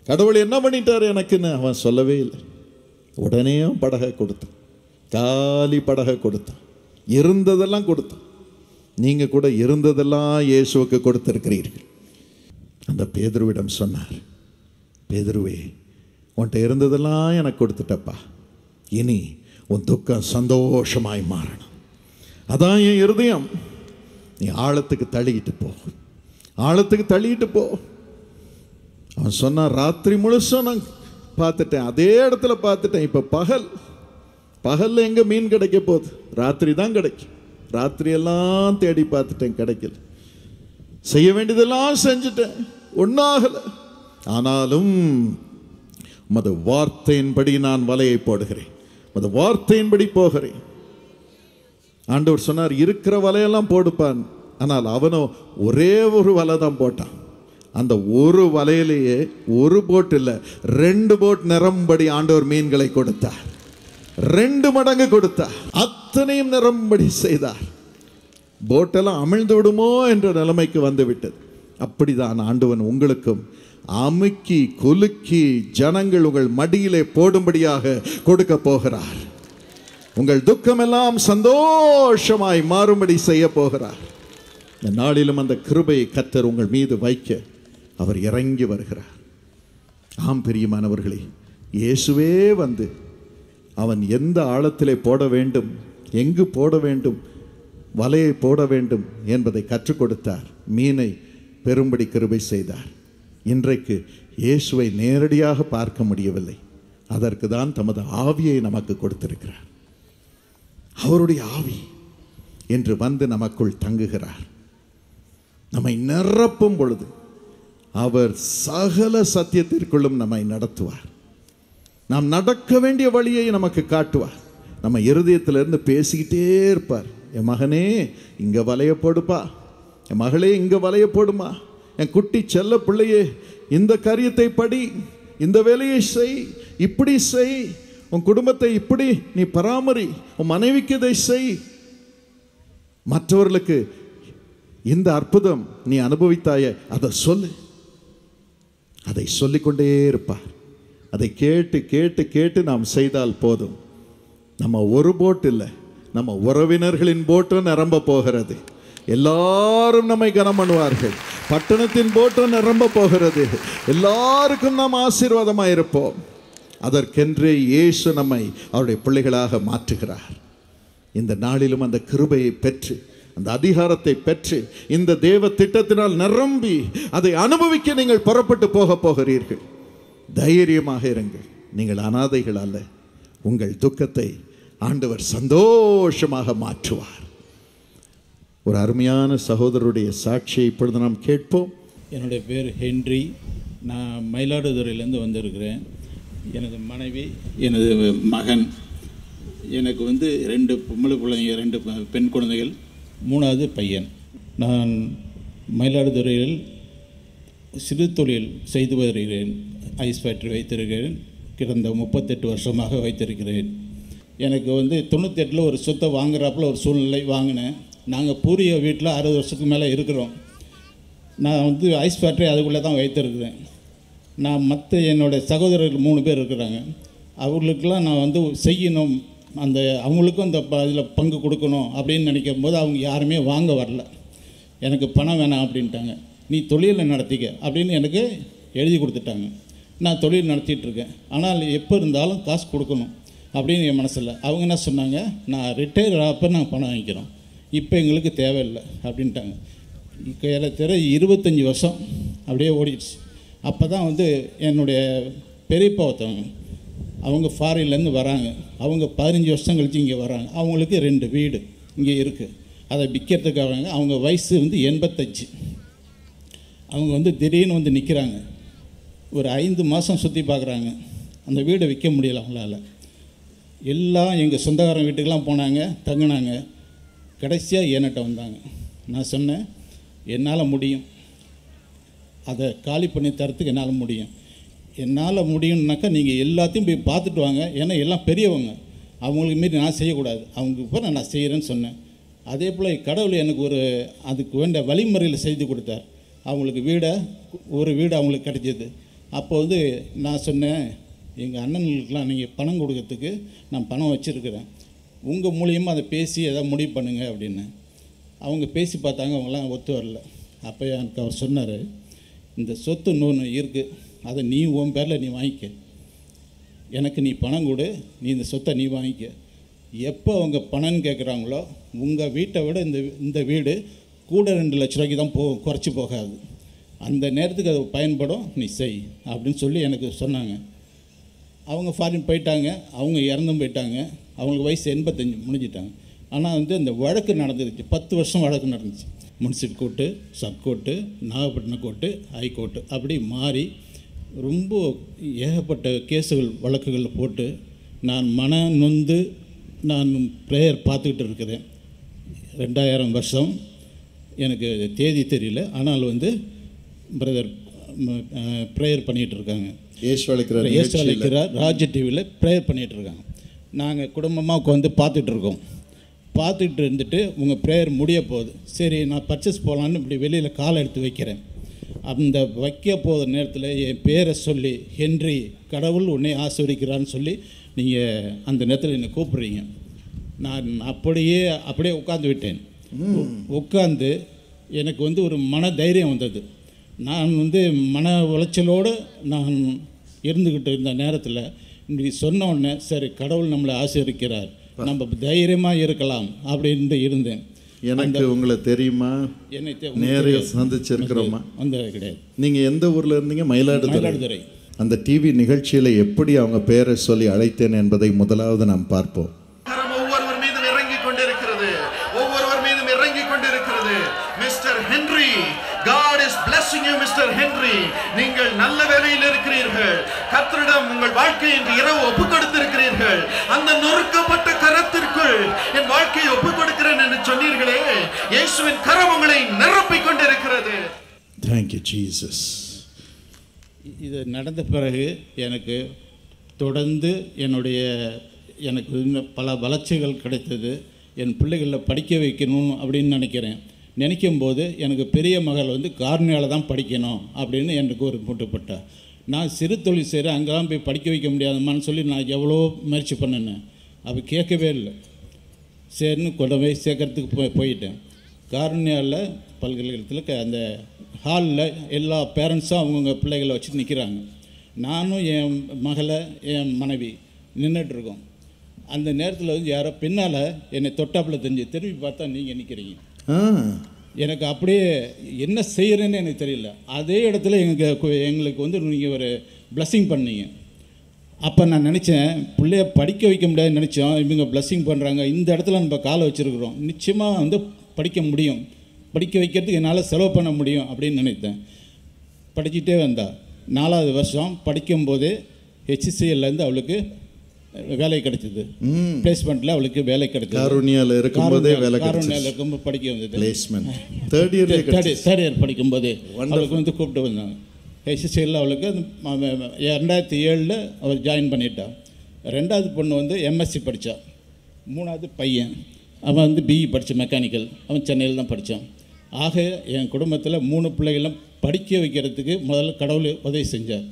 கடவுள் என்ன பண்ணிட்டார் எனக்குன்னு அவன் சொல்லவே இல்லை. உடனே படகை கொடுத்தான், காலி படகை கொடுத்தான், இருந்ததெல்லாம் கொடுத்தான். நீங்க கூட இருந்ததெல்லாம் இயேசுவுக்கு கொடுத்திருக்கிறீர்கள். அந்த பேதுருவிடம் சொன்னார், பேதுருவே, உன்கிட்ட இருந்ததெல்லாம் எனக்கு கொடுத்துட்டப்பா, இனி உன் துக்கம் சந்தோஷமாய் மாறணும். அதான் என் இருதயம். நீ ஆழத்துக்கு தள்ளிக்கிட்டு போ, ஆழத்துக்கு தள்ளிக்கிட்டு போ. அவன் சொன்னான், ராத்திரி முழுசும் நான் பார்த்துட்டேன், அதே இடத்துல பார்த்துட்டேன். இப்போ பகலில் எங்கே மீன் கிடைக்க போகுது? ராத்திரி தான் கிடைக்கும். ராத்திரியெல்லாம் தேடி பார்த்துட்டேன், கிடைக்கல. செய்ய வேண்டியதெல்லாம் செஞ்சுட்டேன், ஒன்றாகலை. ஆனாலும் உமது வார்த்தையின்படி நான் வலையை போடுகிறேன், உமது வார்த்தையின்படி போகிறேன். ஆண்டவர் சொன்னார், இருக்கிற வலையெல்லாம் போடுப்பான். ஆனால் அவனோ ஒரே ஒரு வலை தான் போட்டான். அந்த ஒரு வலையிலேயே ஒரு போட் இல்லை, 2 போட் நிரம்படி ஆண்டவர் மீன்களை கொடுத்தார். 2 மடங்கு கொடுத்தார். அத்தனையும் நிரம்படி செய்தார். போட்டெல்லாம் அமிழ்ந்து விடுமோ என்ற நிலைமைக்கு வந்து விட்டது. அப்படிதான் ஆண்டவன் உங்களுக்கும் அமுக்கி குலுக்கி ஜனங்கள் உங்கள் மடியிலே போடும்படியாக கொடுக்க போகிறார். உங்கள் துக்கமெல்லாம் சந்தோஷமாய் மாறும்படி செய்ய போகிறார். இந்த நாளிலும் அந்த கிருபையை கர்த்தர் உங்கள் மீது வைக்க அவர் இறங்கி வருகிறார். ஆம் பிரியமானவர்களே, இயேசுவே வந்து அவன் எந்த ஆழத்திலே போட வேண்டும், எங்கு போட வேண்டும், வலையை போட வேண்டும் என்பதை கற்றுக் கொடுத்தார். மீனை பெரும்படி கிருபை செய்தார். இன்றைக்கு இயேசுவை நேரடியாக பார்க்க முடியவில்லை. அதற்கு தான் தமது ஆவியை நமக்கு கொடுத்திருக்கிறார். அவருடைய ஆவி என்று வந்து நமக்குள் தங்குகிறார். நம்மை நிரப்பும் பொழுது அவர் சகல சத்தியத்திற்குள்ளும் நம்மை நடத்துவார். நாம் நடக்க வேண்டிய வழியை நமக்கு காட்டுவார். நம்ம இருதயத்திலிருந்து பேசிக்கிட்டே இருப்பார். என் மகனே இங்கே வலைய போடுப்பா, என் மகளே இங்கே வலைய போடுமா, என் குட்டி செல்ல பிள்ளையே இந்த காரியத்தை படி, இந்த வேலையை செய், இப்படி செய், உன் குடும்பத்தை இப்படி நீ பராமரி, உன் மனைவிக்கு இதை செய், மற்றவர்களுக்கு இந்த அற்புதம் நீ அனுபவித்தாய அதை சொல்லு. அதை சொல்லிக்கொண்டே இருப்பார். அதை கேட்டு கேட்டு கேட்டு நாம் செய்தால் போதும். நம்ம ஒரு போட் இல்லை, நம்ம உறவினர்களின் போட்டும் நிரம்ப போகிறது. எல்லாரும் நம்மை கனம் பண்ணுவார்கள். பட்டணத்தின் போட்டும் நிரம்ப போகிறது. எல்லாருக்கும் நாம் ஆசீர்வாதமாக இருப்போம். அதற்கென்றே இயேசு நம்மை அவருடைய பிள்ளைகளாக மாற்றுகிறார். இந்த நாளிலும் அந்த கிருபையை பெற்று, அந்த அதிகாரத்தை பெற்று, இந்த தேவ திட்டத்தினால் நிரம்பி அதை அனுபவிக்க நீங்கள் புறப்பட்டு போக போகிறீர்கள். தைரியமாக இருங்கள். நீங்கள் அனாதைகள் அல்ல. உங்கள் துக்கத்தை ஆண்டவர் சந்தோஷமாக மாற்றுவார். ஒரு அருமையான சகோதரருடைய சாட்சியை இப்பொழுது நாம் கேட்போம். என்னுடைய பேர் ஹென்றி. நான் மயிலாடுதுறையிலேருந்து வந்திருக்கிறேன். எனது மனைவி, எனது மகன், எனக்கு 2 பொம்பளை பிள்ளைங்க, 2 பெண் குழந்தைகள், 3வது பையன். நான் மயிலாடுதுறையில் சிறு தொழில் செய்து வருகிறேன். ஐஸ் ஃபேக்ட்ரி வைத்திருக்கிறேன். கிடந்த 38 வருஷமாக வைத்திருக்கிறேன். எனக்கு 98 ஒரு சொத்தை வாங்குறாப்புல ஒரு சூழ்நிலை வாங்கினேன். நாங்கள் பூரிய வீட்டில் 60 வருஷத்துக்கு மேலே இருக்கிறோம். நான் ஐஸ் ஃபேக்ட்ரி அதுக்குள்ளே தான் வைத்திருக்கிறேன். நான் மற்ற என்னோடய சகோதரர்கள் 3 பேர் இருக்கிறாங்க. அவர்களுக்கெல்லாம் நான் செய்யணும், அவங்களுக்கும் அந்த இதில் பங்கு கொடுக்கணும் அப்படின்னு நினைக்கும் போது அவங்க யாருமே வாங்க வரல. எனக்கு பணம் வேணாம் அப்படின்ட்டாங்க. நீ தொழிலை நடத்திக்க அப்படின்னு எனக்கு எழுதி கொடுத்துட்டாங்க. நான் தொழில் நடத்திட்டுருக்கேன். ஆனால் எப்போ இருந்தாலும் காசு கொடுக்கணும் அப்படின்னு என் மனசில். அவங்க என்ன சொன்னாங்க, நான் ரிட்டையர் ஆப்போ நாங்கள் பணம் வாங்கிக்கிறோம், இப்போ எங்களுக்கு தேவையில்லை அப்படின்ட்டாங்க. ஏறத்தேற 25 வருஷம் அப்படியே ஓடிடுச்சு. அப்போ தான் என்னுடைய பெரியப்பா ஒருத்தவங்க, அவங்க ஃபாரின்லேருந்து வராங்க. அவங்க 15 வருஷம் கழித்து இங்கே வராங்க. அவங்களுக்கு 2 வீடு இங்கே இருக்குது. அதை விற்கிறதுக்கு வராங்க. அவங்க வயசு 85. அவங்க திடீர்னு நிற்கிறாங்க. ஒரு 5 மாதம் சுற்றி பார்க்குறாங்க. அந்த வீடை விற்க முடியல அவங்களால. எல்லாம் எங்கள் சொந்தக்காரன் வீட்டுக்கெலாம் போனாங்க, தங்கினாங்க. கடைசியாக என்கிட்ட வந்தாங்க. நான் சொன்னேன், என்னால் முடியும், அதை காலி பண்ணி தரத்துக்கு என்னால் முடியும். என்னால் முடியும்னாக்கா நீங்கள் எல்லாத்தையும் போய் பார்த்துட்டு வாங்க. ஏன்னா எல்லாம் பெரியவங்க, அவங்களுக்கு மாரி நான் செய்யக்கூடாது. அவங்க இப்போ நான் செய்கிறேன்னு சொன்னேன். அதே போல் கடவுள் எனக்கு அதுக்கு வேண்டிய வழிமுறையில் செய்து கொடுத்தார். அவங்களுக்கு ஒரு வீடு அவங்களுக்கு கிடைச்சிது. அப்போ நான் சொன்னேன், எங்கள் அண்ணனுங்களுக்கெலாம் நீங்கள் பணம் கொடுக்கறதுக்கு நான் பணம் வச்சுருக்கிறேன், உங்கள் மூலியமாக அதை பேசி எதாவது முடிவு பண்ணுங்க அப்படின்னு. அவங்க பேசி பார்த்தாங்க. அவங்களாம் ஒத்து வரல. அப்போ எனக்கு அவர் சொன்னார், இந்த சொத்து இன்னொன்று இருக்குது, அதை நீ உன் பேரில் நீ வாங்கிக்க, எனக்கு நீ பணம் கொடு, நீ இந்த சொத்தை நீ வாங்கிக்க. எப்போ அவங்க பணம்னு கேட்குறாங்களோ, உங்கள் வீட்டை விட இந்த வீடு கூட 2 லட்ச ரூபாய்க்கு தான் குறைச்சி போகாது, அந்த நேரத்துக்கு அது பயன்படும், நீ செய் அப்படின்னு சொல்லி எனக்கு சொன்னாங்க. அவங்க ஃபாரின் போயிட்டாங்க, அவங்க இறந்தும் போயிட்டாங்க, அவங்களுக்கு வயசு 85 முடிஞ்சிட்டாங்க. ஆனால் வந்து அந்த வழக்கு நடந்துருச்சு, 10 வருஷம் வழக்கு நடந்துச்சு. Municipal court, sub court, Nagapattinam court, high court அப்படி மாறி ரொம்ப ஏகப்பட்ட கேஸுகள் வழக்குகளில் போட்டு நான் மன நொந்து நான் ப்ரேயர் பார்த்துக்கிட்டு இருக்கிறேன். 2000 வருஷம் எனக்கு தேதி தெரியல, ஆனால் வந்து பிரதர் ப்ரேயர் பண்ணிகிட்டு இருக்காங்க. இயேசு அழைக்கிறார் ராஜ்ய டிவியில் ப்ரேயர் பண்ணிகிட்டு இருக்காங்க. நாங்கள் குடும்பமாக உட்காந்து பார்த்துட்டு இருந்துட்டு உங்கள் ப்ரேயர் முடிய போகுது, சரி நான் பர்ச்சேஸ் போகலான்னு இப்படி வெளியில் காலை எடுத்து வைக்கிறேன். அந்த வைக்க போகிற நேரத்தில் என் பேரை சொல்லி ஹென்றி கடவுள் உன்னை ஆசீர்வதிக்கிறான்னு சொல்லி நீங்கள் அந்த நேரத்தில் என்னை கூப்பிட்றீங்க. நான் அப்படியே உட்காந்து விட்டேன். உட்காந்து எனக்கு வந்து ஒரு மன தைரியம் வந்தது. நான் வந்து மன உளைச்சலோடு நான் இருந்துக்கிட்டு இருந்த நேரத்தில் இன்றைக்கி சொன்ன உடனே சரி கடவுள் நம்மளை ஆசீர்வதிக்கிறார், நம்ம தைரியமாக இருக்கலாம் அப்படின்ட்டு இருந்தேன். எனக்கு உங்களை தெரியுமா? என்னை நேரில் சந்திச்சிருக்கிறோமா? வந்தது கிடையாது. நீங்கள் எந்த ஊரில் இருந்தீங்க? மயிலாடுதுறை. அந்த டிவி நிகழ்ச்சியில் எப்படி அவங்க பேரை சொல்லி அழைத்தேன் என்பதை முதலாவது நாம் பார்ப்போம். ஒவ்வொருவர் மீதும் இறங்கிக் கொண்டிருக்கிறது. Mister Henry, God is blessing you, Mr. Henry. நீங்கள் நல்ல வேலையில் இருக்கிறீர்கள். கர்த்தரிடம் உங்கள் வாழ்க்கையை இன்று இரவு ஒப்புக் கொடுத்திருக்கிறீர்கள். அந்த நொறுக்கப்பட்ட கரத்திற்குள் என் வாழ்க்கையை ஒப்புக் கொடுக்கிறேன் என்று சொன்னீர்களே, இயேசுவின் கரம் உங்களை நிரப்பிக் கொண்டிருக்கிறது. Thank you Jesus. இது நடந்த பிறகு எனக்கு தொடர்ந்து எனக்கு இன்னும் பல வளர்ச்சிகள் கிடைத்தது. என் பிள்ளைகளை படிக்க வைக்கணும் அப்படின்னு நினைக்கும் போது எனக்கு பெரிய மகள் வந்து கார்னியாவில் தான் படிக்கணும் அப்படின்னு எனக்கு ஒரு மூட்டுப்பட்டார். நான் சிறு தொழில் செய்கிறேன், அங்கெல்லாம் போய் படிக்க வைக்க முடியாதுமான்னு சொல்லி நான் எவ்வளோ முயற்சி பண்ணினேன். அப்போ கேட்கவே இல்லை. சரின்னு கொண்டு போய் சேர்க்கறதுக்கு போயிட்டேன். கார்னியாவில் பல்கலைக்கழகத்தில் அந்த ஹாலில் எல்லா பேரண்ட்ஸும் அவங்கவுங்க பிள்ளைகளை வச்சு நிற்கிறாங்க. நானும் என் மகளை என் மனைவி நின்றுட்டுருக்கோம். அந்த நேரத்தில் வந்து யாரோ பின்னால் என்னை தொட்டாப்பில் திரும்பி பார்த்தா நீங்கள் நிற்கிறீங்க. எனக்கு அப்படியே என்ன செய்கிறேன்னு எனக்கு தெரியல. அதே இடத்துல எங்களுக்கு வந்து நீங்கள் ஒரு பிளஸ்ஸிங் பண்ணீங்க. அப்போ நான் நினச்சேன், பிள்ளைய படிக்க வைக்க முடியாதுன்னு நினச்சோம், இவங்க பிளஸ்ஸிங் பண்ணுறாங்க, இந்த இடத்துல நம்ம காலை வச்சுருக்குறோம், நிச்சயமாக வந்து படிக்க முடியும், படிக்க வைக்கிறதுக்கு என்னால் செலவு பண்ண முடியும் அப்படின்னு நினைத்தேன். படிச்சுட்டே வந்தா 4வது வருஷம் படிக்கும்போதே HCLலேருந்து அவளுக்கு வேலை கிடைச்சது. பிளேஸ்மெண்ட்டில் அவளுக்கு வேலை கிடைச்சது. காருண்யாவில் இருக்கும்போதே வேலை காருண்யாவில் இருக்கும்போது படிக்க வந்தது. பிளேஸ்மெண்ட் தேர்ட் இயர் படிக்கும்போதே அவளுக்கு வந்து கூப்பிட்டு வந்தாங்க. HCLயில் அவளுக்கு 2007 அவள் ஜாயின் பண்ணிட்டாள். 2வது பொண்ணு வந்து MSc படித்தா. 3வது பையன் அவன் வந்து BE படித்த மெக்கானிக்கல், அவன் சென்னையில் தான் படித்தான். ஆக என் குடும்பத்தில் 3 பிள்ளைகளும் படிக்க வைக்கிறதுக்கு முதல்ல கடவுள் உதவி செஞ்சார்.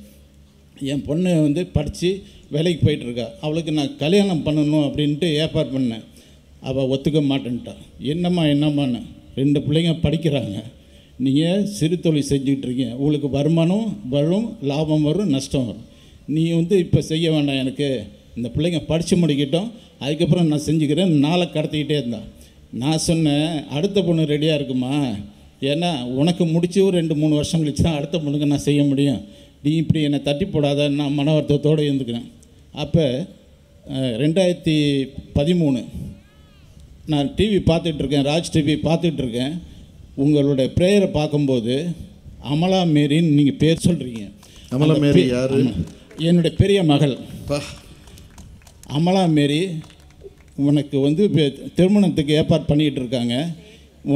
என் பொண்ணு வந்து படித்து வேலைக்கு போயிட்டுருக்கா. அவளுக்கு நான் கல்யாணம் பண்ணணும் அப்படின்ட்டு ஏற்பாடு பண்ணேன். அவள் ஒத்துக்க மாட்டேன்ட்டான். என்னம்மான்னு 2 பிள்ளைங்க படிக்கிறாங்க, நீங்கள் சிறு தொழில் செஞ்சுக்கிட்டுருக்கீங்க, உங்களுக்கு வருமானம் வரும், லாபம் வரும், நஷ்டம் வரும், நீ வந்து இப்போ செய்ய வேண்டாம், எனக்கு இந்த பிள்ளைங்க படித்து முடிக்கட்டும், அதுக்கப்புறம் நான் செஞ்சுக்கிறேன். நாளை கடத்திக்கிட்டே இருந்தான். நான் சொன்னேன், அடுத்த பொண்ணு ரெடியாக இருக்குமா, ஏன்னா உனக்கு முடிச்சு ஒரு 2-3 வருஷம் கழிச்சு தான் அடுத்த பொண்ணுக்கு நான் செய்ய முடியும், நீ இப்படி என்னை தட்டி போடாத, நான் மன வருத்தத்தோடு இருந்துக்கிறேன். அப்போ 2013 நான் டிவி பார்த்துட்ருக்கேன், ராஜ் டிவி பார்த்துட்ருக்கேன். உங்களுடைய ப்ரேயரை பார்க்கும்போது அமலா மேரின்னு நீங்கள் பேர் சொல்கிறீங்க. அமலா மேரி யார்? என்னுடைய பெரிய மகள் அமலா மேரி. உனக்கு வந்து திருமணத்துக்கு ஏற்பாடு பண்ணிக்கிட்டு இருக்காங்க,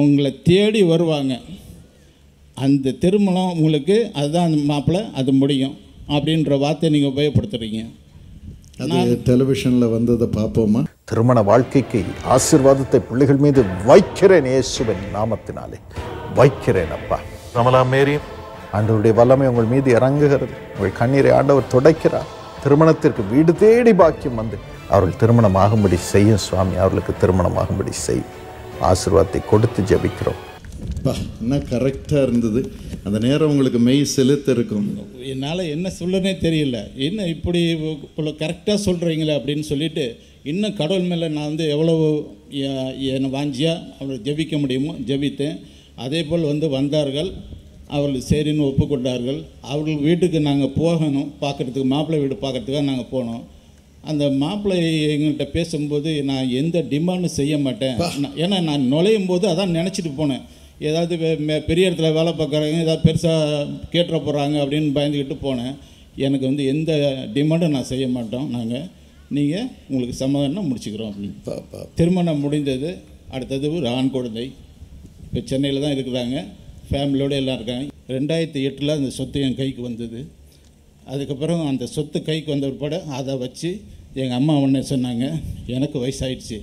உங்களை தேடி வருவாங்க, அந்த திருமணம் உங்களுக்கு அதுதான் அந்த மாப்பிள்ளை, அது முடியும் அப்படின்ற வார்த்தை நீங்கள் உபயோகப்படுத்துகிறீங்க. அது டெலிவிஷனில் வந்ததை பார்ப்போமா? திருமண வாழ்க்கைக்கு ஆசீர்வாதத்தை பிள்ளைகள் மீது வைக்கிறேன், இயேசுவின் நாமத்தினாலே வைக்கிறேன். அப்பா அமலா மேரி, ஆண்டவருடைய வல்லமை உங்கள் மீது இறங்குகிறது, உங்கள் கண்ணீரை ஆண்டவர் துடைக்கிறார். திருமணத்திற்கு வீடு தேடி பாக்கியம் வந்து அவர்கள் திருமணமாகும்படி செய்யும் சுவாமி, அவர்களுக்கு திருமணமாகும்படி செய். ஆசீர்வாதத்தை கொடுத்து ஜெபிக்கிறோம். என்ன கரெக்டாக இருந்தது அந்த நேரம், உங்களுக்கு மெய் செலுத்த இருக்கும். என்னால் என்ன சொல்லனே தெரியல, என்ன இப்படி கரெக்டாக சொல்கிறீங்களே அப்படின்னு சொல்லிட்டு இன்னும் கடவுள் மேலே நான் வந்து எவ்வளோ என்னை வாஞ்சியாக அவரை ஜெபிக்க முடியுமோ ஜெபித்தேன். அதே போல் வந்தார்கள். அவர்கள் சரின்னு ஒப்புக்கொண்டார்கள். அவர்கள் வீட்டுக்கு நாங்கள் போகணும் பார்க்குறதுக்கு, மாப்பிள்ளை வீடு பார்க்குறதுக்காக நாங்கள் போனோம். அந்த மாப்பிள்ளை எங்கள்கிட்ட பேசும்போது நான் எந்த டிமாண்டும் செய்ய மாட்டேன், ஏன்னா நான் நுழையும் போது அதான் நினச்சிட்டு போனேன். ஏதாவது பெரிய இடத்துல வேலை பார்க்குறாங்க, ஏதாவது பெருசாக கேட்டுற போகிறாங்க அப்படின்னு பயந்துக்கிட்டு போனேன். எனக்கு எந்த டிமாண்டும் நான் செய்ய மாட்டோம், நீங்கள் உங்களுக்கு சமாதானம் முடிச்சுக்கிறோம் அப்படின்னு. திருமணம் முடிந்தது. அடுத்தது ஒரு ஆண் குழந்தை. இப்போ சென்னையில் தான் இருக்கிறாங்க, ஃபேமிலியோடு எல்லாம் இருக்காங்க. 2008 அந்த சொத்து என் கைக்கு வந்தது. அதுக்கப்புறம் அந்த சொத்து கைக்கு வந்த பிற்பாடு அதை வச்சு எங்கள் அம்மா ஒன்று சொன்னாங்க, எனக்கு வயசாயிடுச்சு,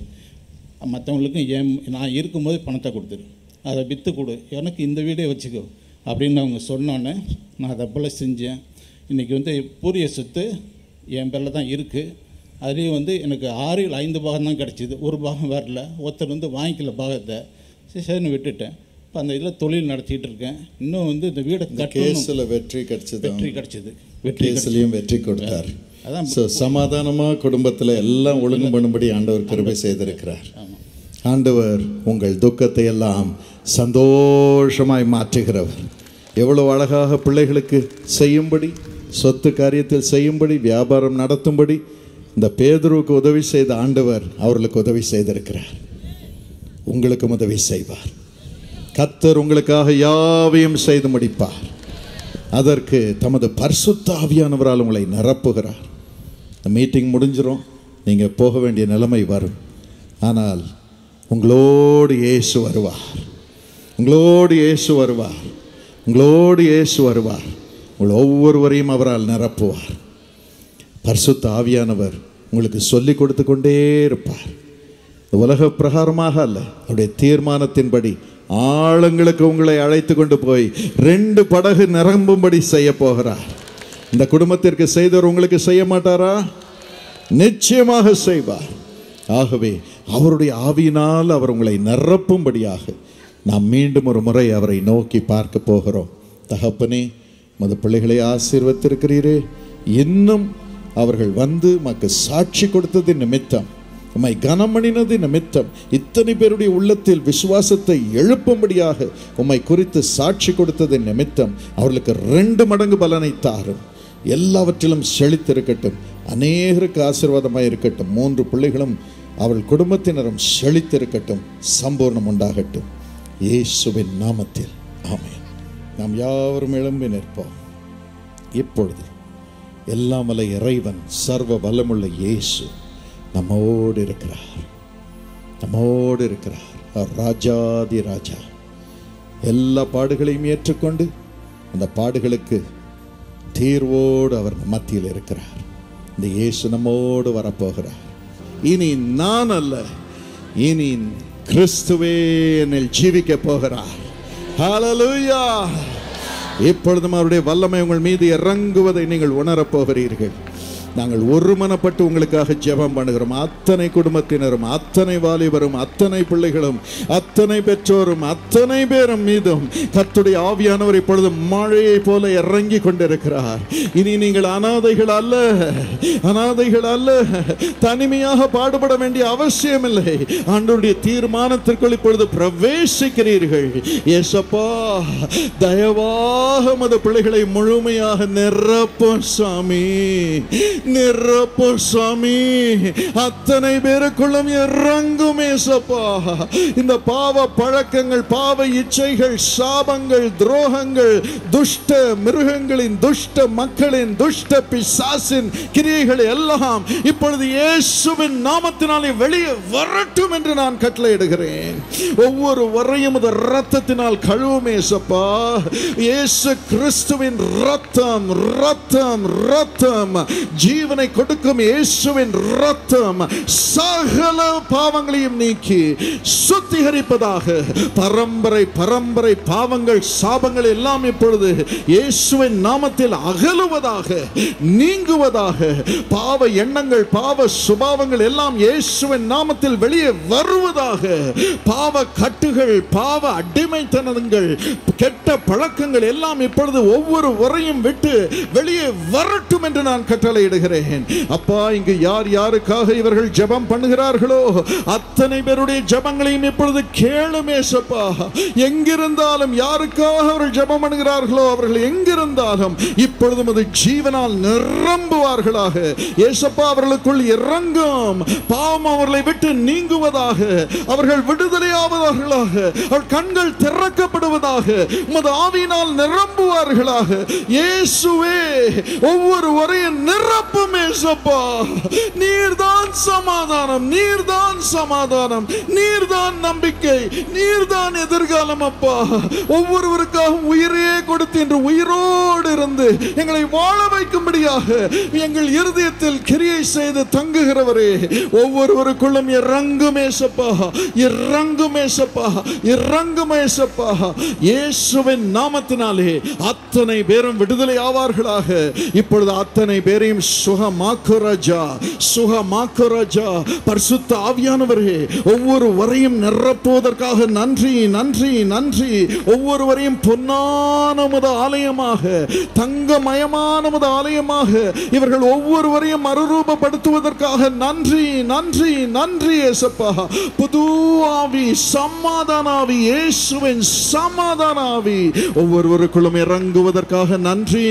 மற்றவங்களுக்கும் நான் இருக்கும்போது பணத்தை கொடுத்துரு, அதை விற்று கொடு, எனக்கு இந்த வீடே வச்சுக்கோ அப்படின்னு அவங்க சொன்னோன்னே நான் அதை போல் செஞ்சேன். இன்றைக்கி பூரிய சொத்து என் பேரில் தான் இருக்குது. அதுலேயும் எனக்கு 6 5 பாகம் தான் கிடச்சிது, ஒரு பாகம் வரல. ஒருத்தர் வாங்கிக்கல பாகத்தை, சரின்னு விட்டுட்டேன். இப்போ அந்த இதில் தொழில் நடத்திட்டு இருக்கேன். இன்னும் இந்த வீடை கேஸில் வெற்றி கிடைச்சது, கேஸ்லையும் வெற்றி கொடுத்தார். அதான் சமாதானமாக குடும்பத்தில் எல்லாம் ஒழுங்கு பண்ணும்படி ஆண்டவர் கிருபை செய்திருக்கிறார். ஆண்டவர் உங்கள் துக்கத்தை எல்லாம் சந்தோஷமாய் மாற்றுகிறவர். எவ்வளோ அழகாக பிள்ளைகளுக்கு செய்யும்படி, சொத்து காரியத்தில் செய்யும்படி, வியாபாரம் நடத்தும்படி இந்த பேதுருவுக்கு உதவி செய்த ஆண்டவர் அவர்களுக்கு உதவி செய்திருக்கிறார். உங்களுக்கும் உதவி செய்வார். கர்த்தர் உங்களுக்காக யாவையும் செய்து முடிப்பார். அதற்கு தமது பரிசுத்த ஆவியானவரால் உங்களை நிரப்புகிறார். இந்த மீட்டிங் முடிஞ்சிடும், நீங்கள் போக வேண்டிய நிலைமை வரும். ஆனால் உங்களோடு இயேசு வருவார், உங்களோடு இயேசு வருவார், உங்களோடு இயேசு வருவார். உங்கள் ஒவ்வொருவரையும் அவரால் நிரப்புவார். பரிசுத்த ஆவியானவர் உங்களுக்கு சொல்லி கொடுத்து கொண்டே இருப்பார். உலக பிரகாரமாக அல்ல, அவருடைய தீர்மானத்தின்படி ஆழங்களுக்கு உங்களை அழைத்து கொண்டு போய் 2 படகு நிரம்பும்படி செய்ய போகிறார். இந்த குடும்பத்திற்கு செய்தவர் உங்களுக்கு செய்ய மாட்டாரா? நிச்சயமாக செய்வார். ஆகவே அவருடைய ஆவியினால் அவர் உங்களை நிரப்பும்படியாக நாம் மீண்டும் ஒரு முறை அவரை நோக்கி பார்க்க போகிறோம். தகப்பனே, மது பிள்ளைகளை ஆசீர்வதித்திருக்கிறீரே, இன்னும் அவர்கள் மக்கு சாட்சி கொடுத்தது நிமித்தம், உம்மை கனமணினது நிமித்தம், இத்தனை பேருடைய உள்ளத்தில் விசுவாசத்தை எழுப்பும்படியாக உம்மை குறித்து சாட்சி கொடுத்தது நிமித்தம் அவர்களுக்கு 2 மடங்கு பலனை தாரும். எல்லாவற்றிலும் செழித்திருக்கட்டும், அநேகருக்கு ஆசீர்வாதமாக இருக்கட்டும். 3 பிள்ளைகளும் அவள் குடும்பத்தினரும் செழித்திருக்கட்டும், சம்பூர்ணம் உண்டாகட்டும். இயேசுவின் நாமத்தில் ஆமென். நாம் யாவரும் எழும்பி நிற்போம். இப்பொழுது எல்லாம் வல்ல இறைவன், சர்வ வல்லமுள்ள இயேசு நம்மோடு இருக்கிறார், நம்மோடு இருக்கிறார். ராஜாதி ராஜா எல்லா பாடுகளையும் ஏற்றுக்கொண்டு அந்த பாடுகளுக்கு தீர்வோடு அவர் மத்தியில் இருக்கிறார். இந்த இயேசு நம்மோடு வரப்போகிறார். இனி நான் அல்ல, இனி கிறிஸ்துவே என்னில் ஜீவிக்க போகிறார். ஹல்லேலூயா! இப்பொழுதும் அவருடைய வல்லமை உங்கள் மீது இறங்குவதை நீங்கள் உணரப் போகிறீர்கள். நாங்கள் ஒருமனப்பட்டு உங்களுக்காக ஜெபம் பண்ணுகிறோம். அத்தனை குடும்பத்தினரும், அத்தனை வாலிபரும், அத்தனை பிள்ளைகளும், அத்தனை பெற்றோரும், அத்தனை பேரும் மீதும் கர்த்தருடைய ஆவியானவர் இப்பொழுது மழையை போல இறங்கி கொண்டிருக்கிறார். இனி நீங்கள் அனாதைகள் அல்ல, அனாதைகள் அல்ல, தனிமையாக பாடுபட வேண்டிய அவசியம் இல்லை. ஆண்டவருடைய தீர்மானத்திற்குள் இப்பொழுது பிரவேசிக்கிறீர்கள். ஏசப்பா, தயவாக மத பிள்ளைகளை முழுமையாக நிரப்பும் சாமி, நிரப்பும் சாமி. அத்தனை பேருக்குள்ளும் இறங்கும் ஏசப்பா. இந்த பாவ பழக்கங்கள், பாவ இச்சைகள், சாபங்கள், துரோகங்கள், துஷ்ட மிருகங்களின், துஷ்ட மக்களின், துஷ்ட பிசாசின் கிரியைகள் எல்லாம் இப்பொழுது இயேசுவின் நாமத்தினாலே வெளியே வரட்டும் என்று நான் கட்டளையிடுகிறேன். ஒவ்வொரு வரையும் இந்த இரத்தத்தினால் கழுவும் ஏசப்பா. இயேசு கிறிஸ்துவின் இரத்தம், இரத்தம், இரத்தம், ஜீவனை கொடுக்கும் இயேசுவின் இரத்தம் சகல பாவங்களையும் நீக்கி சுத்திகரிப்பதாக. பரம்பரை பரம்பரை பாவங்கள், சாபங்கள் எல்லாம் இப்பொழுது இயேசுவின் நாமத்தில் அகலுவதாக, நீங்குவதாக. பாவ எண்ணங்கள், பாவ சுபாவங்கள் எல்லாம் இயேசுவின் நாமத்தில் வெளியே வருவதாக. பாவ கட்டுகள், பாவ அடிமைத்தனங்கள், கெட்ட பழக்கங்கள் எல்லாம் இப்பொழுது ஒவ்வொரு வரையும் விட்டு வெளியே வரட்டும் என்று நான் கட்டளையிடுகிறேன். விடுகிறேன். அப்பா, இங்கு யார் யாருக்காக இவர்கள் ஜெபம் பண்ணுகிறார்களோ அத்தனை பேருடைய ஜெபங்களையும் இப்பொழுது கேளும் ஏசப்பா. எங்கிருந்தாலும் யாருக்காக அவர்கள் ஜெபம் பண்ணுகிறார்களோ அவர்கள் எங்கிருந்தாலும் இப்பொழுது அது ஜீவனால் நிரம்புவார்களாக. ஏசப்பா, அவர்களுக்குள் இறங்கும் பாவம் அவர்களை விட்டு நீங்குவதாக, அவர்கள் விடுதலையாவதார்களாக, அவர்கள் கண்கள் திறக்கப்படுவதாக, உமது ஆவியினால் நிரம்புவார்களாக. இயேசுவே, ஒவ்வொருவரையும் நிரப்பும் ஏசப்பா. நீர்தான் சமாதானம், நீர்தான் சமாதானம், நீர்தான் நம்பிக்கை, நீர்தான் எதிர்காலம் அப்பா. ஒவ்வொருவருக்காகவும் உயிரையே கொடுத்து இன்று உயிரோடு இருந்து எங்களை வாழ வைக்கும்படியாக எங்கள் இருதயத்தில் கிரியை செய்து தங்குகிறவரே, ஒவ்வொருவருக்குள்ளும் இறங்கும் ஏசப்பா, இறங்கும் ஏசப்பா, இறங்கும் ஏசப்பா. இயேசுவின் நாமத்தினாலே அத்தனை பேரும் விடுதலை ஆவார்களாக. இப்பொழுது அத்தனை பேரையும் சுகமாக்கு ராஜா, சுகமாக்கு ராஜா. பரிசுத்த ஆவியானவரே, ஒவ்வொருவரையும் நிரப்புவதற்காக நன்றி, நன்றி, நன்றி. ஒவ்வொருவரையும் பொன்னான ஆலயமாக, தங்கமயமான ஆலயமாக இவர்கள் ஒவ்வொருவரையும் மறுரூபப்படுத்துவதற்காக நன்றி, நன்றி, நன்றி ஏசப்பா. புது ஆவி, சமாதான ஆவி, இயேசுவின் சமாதான ஆவி ஒவ்வொருவருக்குள்ளும் இறங்குவதற்காக நன்றி.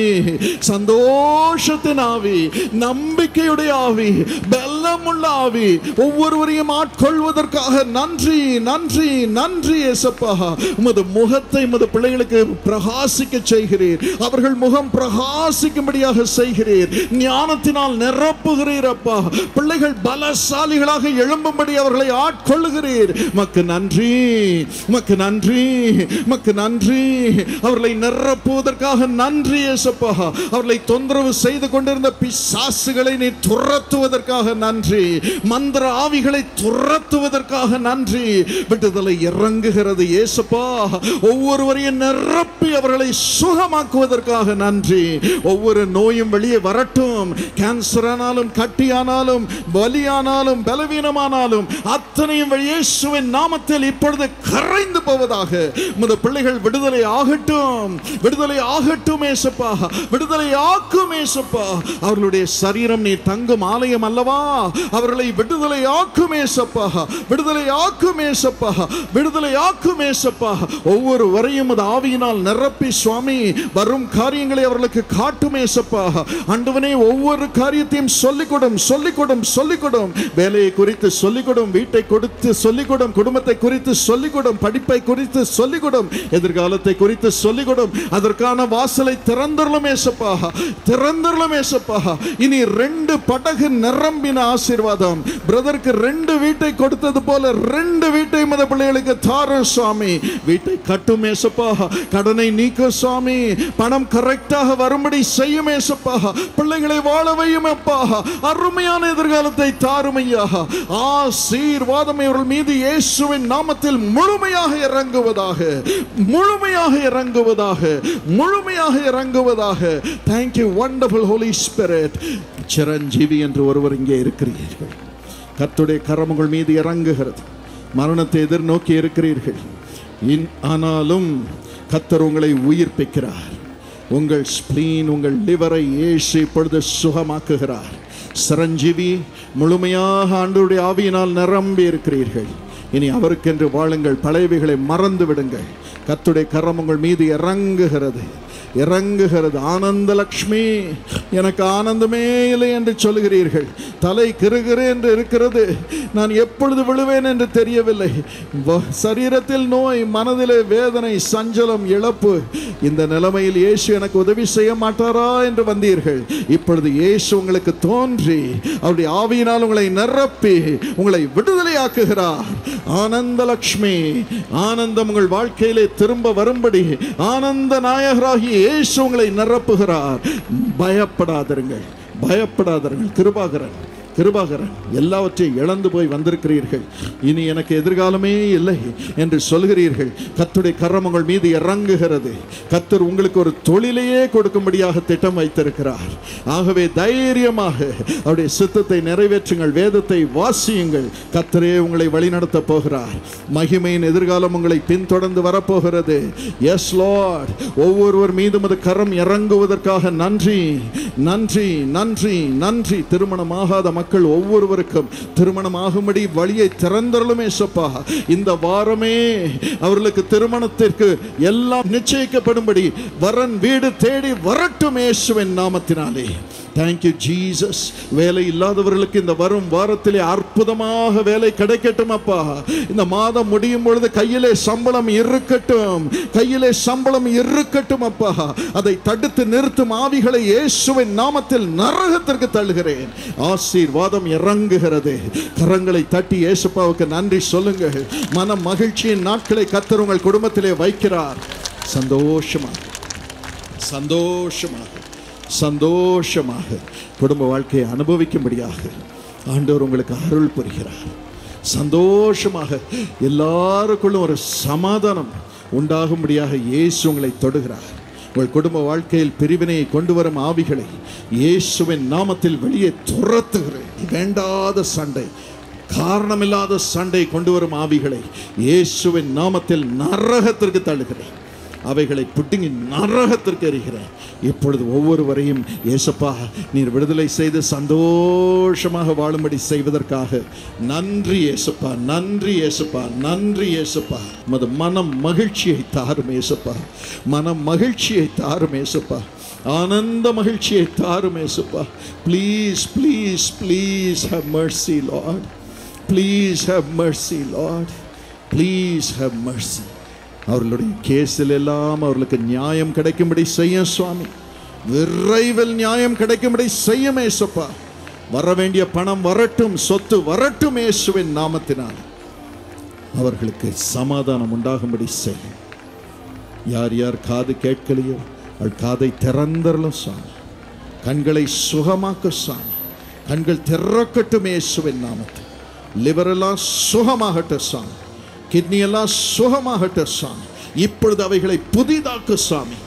சந்தோஷத்தின் ஆவி, நம்பிக்கையுடைய ஆவி, பலமுள்ள ஆவி ஒவ்வொருவரையும் ஆட்கொள்வதற்காக நன்றி, நன்றி, நன்றி ஏசப்பா. உமது முகத்தை உமது பிள்ளைகளுக்கு பிரகாசிக்க செய்கிறீர், அவர்கள் முகம் பிரகாசிக்கும்படியாக செய்கிறீர், ஞானத்தினால் நிரப்புகிறீர் அப்பா. பிள்ளைகள் பலசாலிகளாக எழும்பும்படி அவர்களை ஆட்கொள்ளுகிறீர். மக்கு நன்றி, மக்கு நன்றி, மக்கு நன்றி. அவர்களை நிரப்புவதற்காக நன்றி ஏசப்பா. அவர்களை தொந்தரவு செய்து கொண்டிருந்த பிசாசுகளை நீ துரத்துவதற்காக நன்றி, மந்திர ஆவிகளை துரத்துவதற்காக நன்றி. விடுதலை இறங்குகிறது ஏசப்பா. ஒவ்வொருவரையும் நிரப்பி அவர்களை சுகமாக்குவதற்காக நன்றி. ஒவ்வொரு நோயும் வெளியே வரட்டும். கேன்சர் ஆனாலும், கட்டியானாலும், வலியானாலும், பலவீனமானாலும் அத்தனையும் இயேசுவின் நாமத்தில் இப்பொழுது கரைந்து போவதாக. உமது பிள்ளைகள் விடுதலை ஆகட்டும், விடுதலை ஆகட்டும் ஏசப்பா, விடுதலை ஆக்கும் ஏசப்பா. அவர்களுடைய சரீரம் நீ தங்கும் ஆலயம் அல்லவா? அவர்களை விடுதலை ஆக்கும் ஏசப்பா, விடுதலை ஆக்கும் ஏசப்பா, விடுதலை ஆக்கும் ஏசப்பா. ஒவ்வொருவரையும் அது ஆவியினால் நிரப்பி சுவாமி வரும் காரியங்களை அவர்களுக்கு காட்டும் ஏசப்பா. ஆண்டவனே, ஒவ்வொரு காரியத்தையும் சொல்லிக்கொடும், சொல்லிக்கொடும், சொல்லிக்கொடும். வேலையை குறித்து சொல்லிக்கொடும், வீட்டை கொடுத்து சொல்லிக்கொடும், குடும்பத்தை குறித்து சொல்லிக்கொடும், படிப்பை குறித்து சொல்லிக்கொடும், எதிர்காலத்தை குறித்து சொல்லிக்கொடும். அதற்கான வாசலை திறந்தரலும் ஏசப்பா, திறந்தரலும் ஏசப்பா. இனி 2 படகு நிரம்பின ஆசீர்வாதம். பிரதருக்கு 2 வீட்டை கொடுத்தது போல 2 வீட்டை மத பிள்ளைகளுக்கு தாரும் சுவாமி. வீட்டை கட்டும் ஏசப்பா, கடனை நீக்க சுவாமி, பணம் கரெக்டாக வரும்படி செய்யும் ஏசப்பா. பிள்ளைகளை வாழ வையும் அப்பா. அருமையான எதிர்காலத்தை தாரும் ஐயா. ஆசீர்வாதம் இவர்கள் மீது இயேசுவின் நாமத்தில் முழுமையாக இறங்குவதாக, முழுமையாக இறங்குவதாக, முழுமையாக இறங்குவதாக. Thank you wonderful Holy Spirit. Chiranjeevi என்று ஒருவர் இங்கே இருக்கிறீர்கள். கர்த்தருடைய கரம் உங்கள் மீது இறங்குகிறது. மரணத்தை எதிர்நோக்கி இருக்கிறீர்கள். ஆனாலும் கர்த்தர் உங்களை உயிர்ப்பிக்கிறார். உங்கள் ஸ்பிளீன், உங்கள் லிவரை இயேசு இப்பொழுது சுகமாக்குகிறார். சிரஞ்சீவி, முழுமையாக ஆண்டவருடைய ஆவியினால் நிரம்பி இருக்கிறீர்கள். இனி அவருக்கென்று வாழுங்கள், பழையவைகளை மறந்து விடுங்கள். கர்த்தருடைய கரம் உங்கள் மீது இறங்குகிறது, இறங்குகிறது. ஆனந்த லட்சுமி, எனக்கு ஆனந்தமே இல்லை என்று சொல்கிறீர்கள். தலை கிறுகிறு என்று இருக்கிறது, நான் எப்பொழுது விழுவேன் என்று தெரியவில்லை. சரீரத்தில் நோய், மனதிலே வேதனை, சஞ்சலம், இழப்பு. இந்த நிலைமையில் இயேசு எனக்கு உதவி செய்ய மாட்டாரா என்று வந்தீர்கள். இப்பொழுது இயேசு உங்களுக்கு தோன்றி அவருடைய ஆவியினால் உங்களை நிரப்பி உங்களை விடுதலையாக்குகிறார். ஆனந்த லட்சுமி, ஆனந்தம் உங்கள் வாழ்க்கையிலே திரும்ப வரும்படி ஆனந்த நாயகராகி இயேசு உங்களை நிரப்புகிறார். பயப்படாதீர்கள், பயப்படாதீர்கள். கிருபாகரன் கிருபாகரன், எல்லாவற்றையும் இழந்து போய் வந்திருக்கிறீர்கள், இனி எனக்கு எதிர்காலமே இல்லை என்று சொல்கிறீர்கள். கர்த்தருடைய கரம் உங்கள் மீது இறங்குகிறது. கர்த்தர் உங்களுக்கு ஒரு தொழிலையே கொடுக்கும்படியாக திட்டம் வைத்திருக்கிறார். ஆகவே தைரியமாக அவருடைய சித்தத்தை நிறைவேற்றுங்கள், வேதத்தை வாசியுங்கள். கர்த்தரே உங்களை வழிநடத்த போகிறார். மகிமையின் எதிர்காலம் உங்களை பின்தொடர்ந்து வரப்போகிறது. எஸ் லார்ட், ஒவ்வொருவர் மீதும் அது கரம் இறங்குவதற்காக நன்றி, நன்றி, நன்றி, நன்றி. திருமணமாகாத மக்கள் ஒவ்வொருவருக்கும் திருமணமாகும்படி வழியை திறந்தருளுமே சப்பா. இந்த வாரமே அவர்களுக்கு திருமணத்திற்கு எல்லாம் நிச்சயிக்கப்படும்படி வரன் வீடு தேடி வரட்டும் இயேசுவின் நாமத்தினாலே. Thank you Jesus. வேலை இல்லாதவர்களுக்கு இந்த வரும் வாரத்திலே அற்புதமாக வேலை கிடைக்கட்டும் அப்பா. இந்த மாதம் முடியும் பொழுது கையிலே சம்பளம் இருக்கட்டும், கையிலே சம்பளம் இருக்கட்டும் அப்பா. அதை தடுத்து நிறுத்தும் ஆவிகளை இயேசுவின் நாமத்தில் நரகத்திற்கு தள்ளுகிறேன். ஆசீர்வாதம் இறங்குகிறது. கரங்களை தட்டி இயேசுப்பாவுக்கு நன்றி சொல்லுங்கள். மன மகிழ்ச்சியின் நாட்களை கர்த்தர் உங்கள் குடும்பத்திலே வைக்கிறார். சந்தோஷமாக சந்தோஷமாக சந்தோஷமாக குடும்ப வாழ்க்கையை அனுபவிக்கும்படியாக ஆண்டவர் உங்களுக்கு அருள் புரிகிறார். சந்தோஷமாக எல்லாருக்குள்ளும் ஒரு சமாதானம் உண்டாகும்படியாக இயேசு உங்களை தொடுகிறார். உங்கள் குடும்ப வாழ்க்கையில் பிரிவினையை கொண்டு வரும் ஆவிகளை இயேசுவின் நாமத்தில் வெளியே துரத்துகிறேன். வேண்டாத சண்டை, காரணமில்லாத சண்டை கொண்டு வரும் ஆவிகளை இயேசுவின் நாமத்தில் நரகத்திற்கு தள்ளுகிறேன். அவைகளை புட்டிங்கி நரகத்திற்கு எறிகிறேன். இப்பொழுது ஒவ்வொருவரையும் இயேசுப்பா நீர் விடுதலை செய்து சந்தோஷமாக வாழும்படி செய்வதற்காக நன்றி இயேசுப்பா, நன்றி இயேசுப்பா, நன்றி இயேசுப்பா. மது மனம் மகிழ்ச்சியை தாரும் இயேசுப்பா, மனம் மகிழ்ச்சியை தாரும் இயேசுப்பா, ஆனந்த மகிழ்ச்சியை தாரும் இயேசுப்பா. Please please please have mercy lord, please have mercy lord, please have mercy. அவர்களுடைய கேஸில் எல்லாம் அவர்களுக்கு நியாயம் கிடைக்கும்படி செய்யும் சுவாமி. விரைவில் நியாயம் கிடைக்கும்படி செய்யும் இயேசுப்பா. வர வேண்டிய பணம் வரட்டும், சொத்து வரட்டும் இயேசுவின் நாமத்தினால். அவர்களுக்கு சமாதானம் உண்டாகும்படி செய்யும். யார் யார் காது கேட்கலையோ அவள் காதை திறந்தரலும் சுவாமி. கண்களை சுகமாக்க சுவாமி. கண்கள் திறக்கட்டும் இயேசுவின் நாமத்தில். லிவரெல்லாம் சுகமாகட்டும் சுவாமி. கிட்னி எல்லாம் சுகமாகட்டும் சாமி. இப்பொழுது அவைகளை புதிதாக்கு சாமி.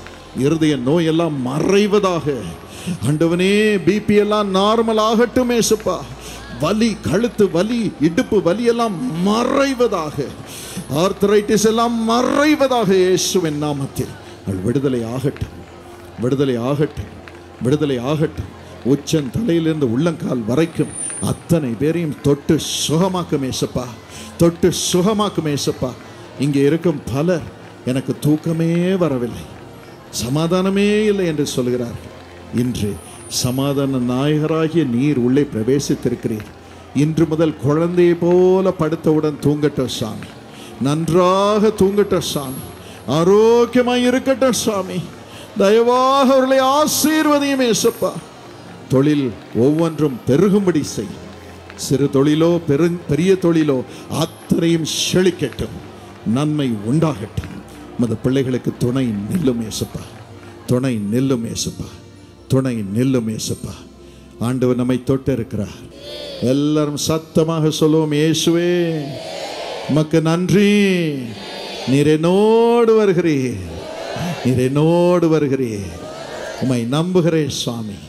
இருதய நோயெல்லாம் மறைவதாக ஆண்டவனே. பிபி எல்லாம் நார்மல் ஆகட்டும் ஏசுப்பா. வலி, கழுத்து வலி, இடுப்பு வலி எல்லாம் மறைவதாக. ஆர்த்தரைட்டிஸ் எல்லாம் மறைவதாக இயேசுவின் நாமத்தில். விடுதலை ஆகட்டும், விடுதலை ஆகட்டும், விடுதலை ஆகட்டும். உச்சன் தலையிலிருந்து உள்ளங்கால் வரைக்கும் அத்தனை பேரையும் தொட்டு சுகமாக்கும் ஏசப்பா, தொட்டு சுகமாக்கும் ஏசப்பா. இங்கே இருக்கும் பலர் எனக்கு தூக்கமே வரவில்லை, சமாதானமே இல்லை என்று சொல்கிறார்கள். இன்று சமாதான நாயகராகிய நீர் உள்ளே பிரவேசித்திருக்கிறீர். இன்று முதல் குழந்தையை போல படுத்தவுடன் தூங்கட்டும் சாமி. நன்றாக தூங்கட்டும் சாமி. ஆரோக்கியமாய் இருக்கட்டும் சாமி. தயவாக அவர்களை ஆசீர்வதியும் ஏசப்பா. தொழில் ஒவ்வொன்றும் பெருகும்படி செய். சிறு தொழிலோ பெரிய தொழிலோ அத்தனையும் செழிக்கட்டும், நன்மை உண்டாகட்டும். மத பிள்ளைகளுக்கு துணை நில்லும் ஏசப்பா, துணை நில்லும் ஏசப்பா, துணை நில்லும் ஏசப்பா. ஆண்டவர் நம்மை தொட்டு இருக்கிறார். எல்லாரும் சத்தமாக சொல்லுவோம், இயேசுவே உமக்கு நன்றி. நீர் என்னோடு வருகிறீர், நீர் என்னோடு வருகிறீர். உம்மை நம்புகிறேன் சுவாமி.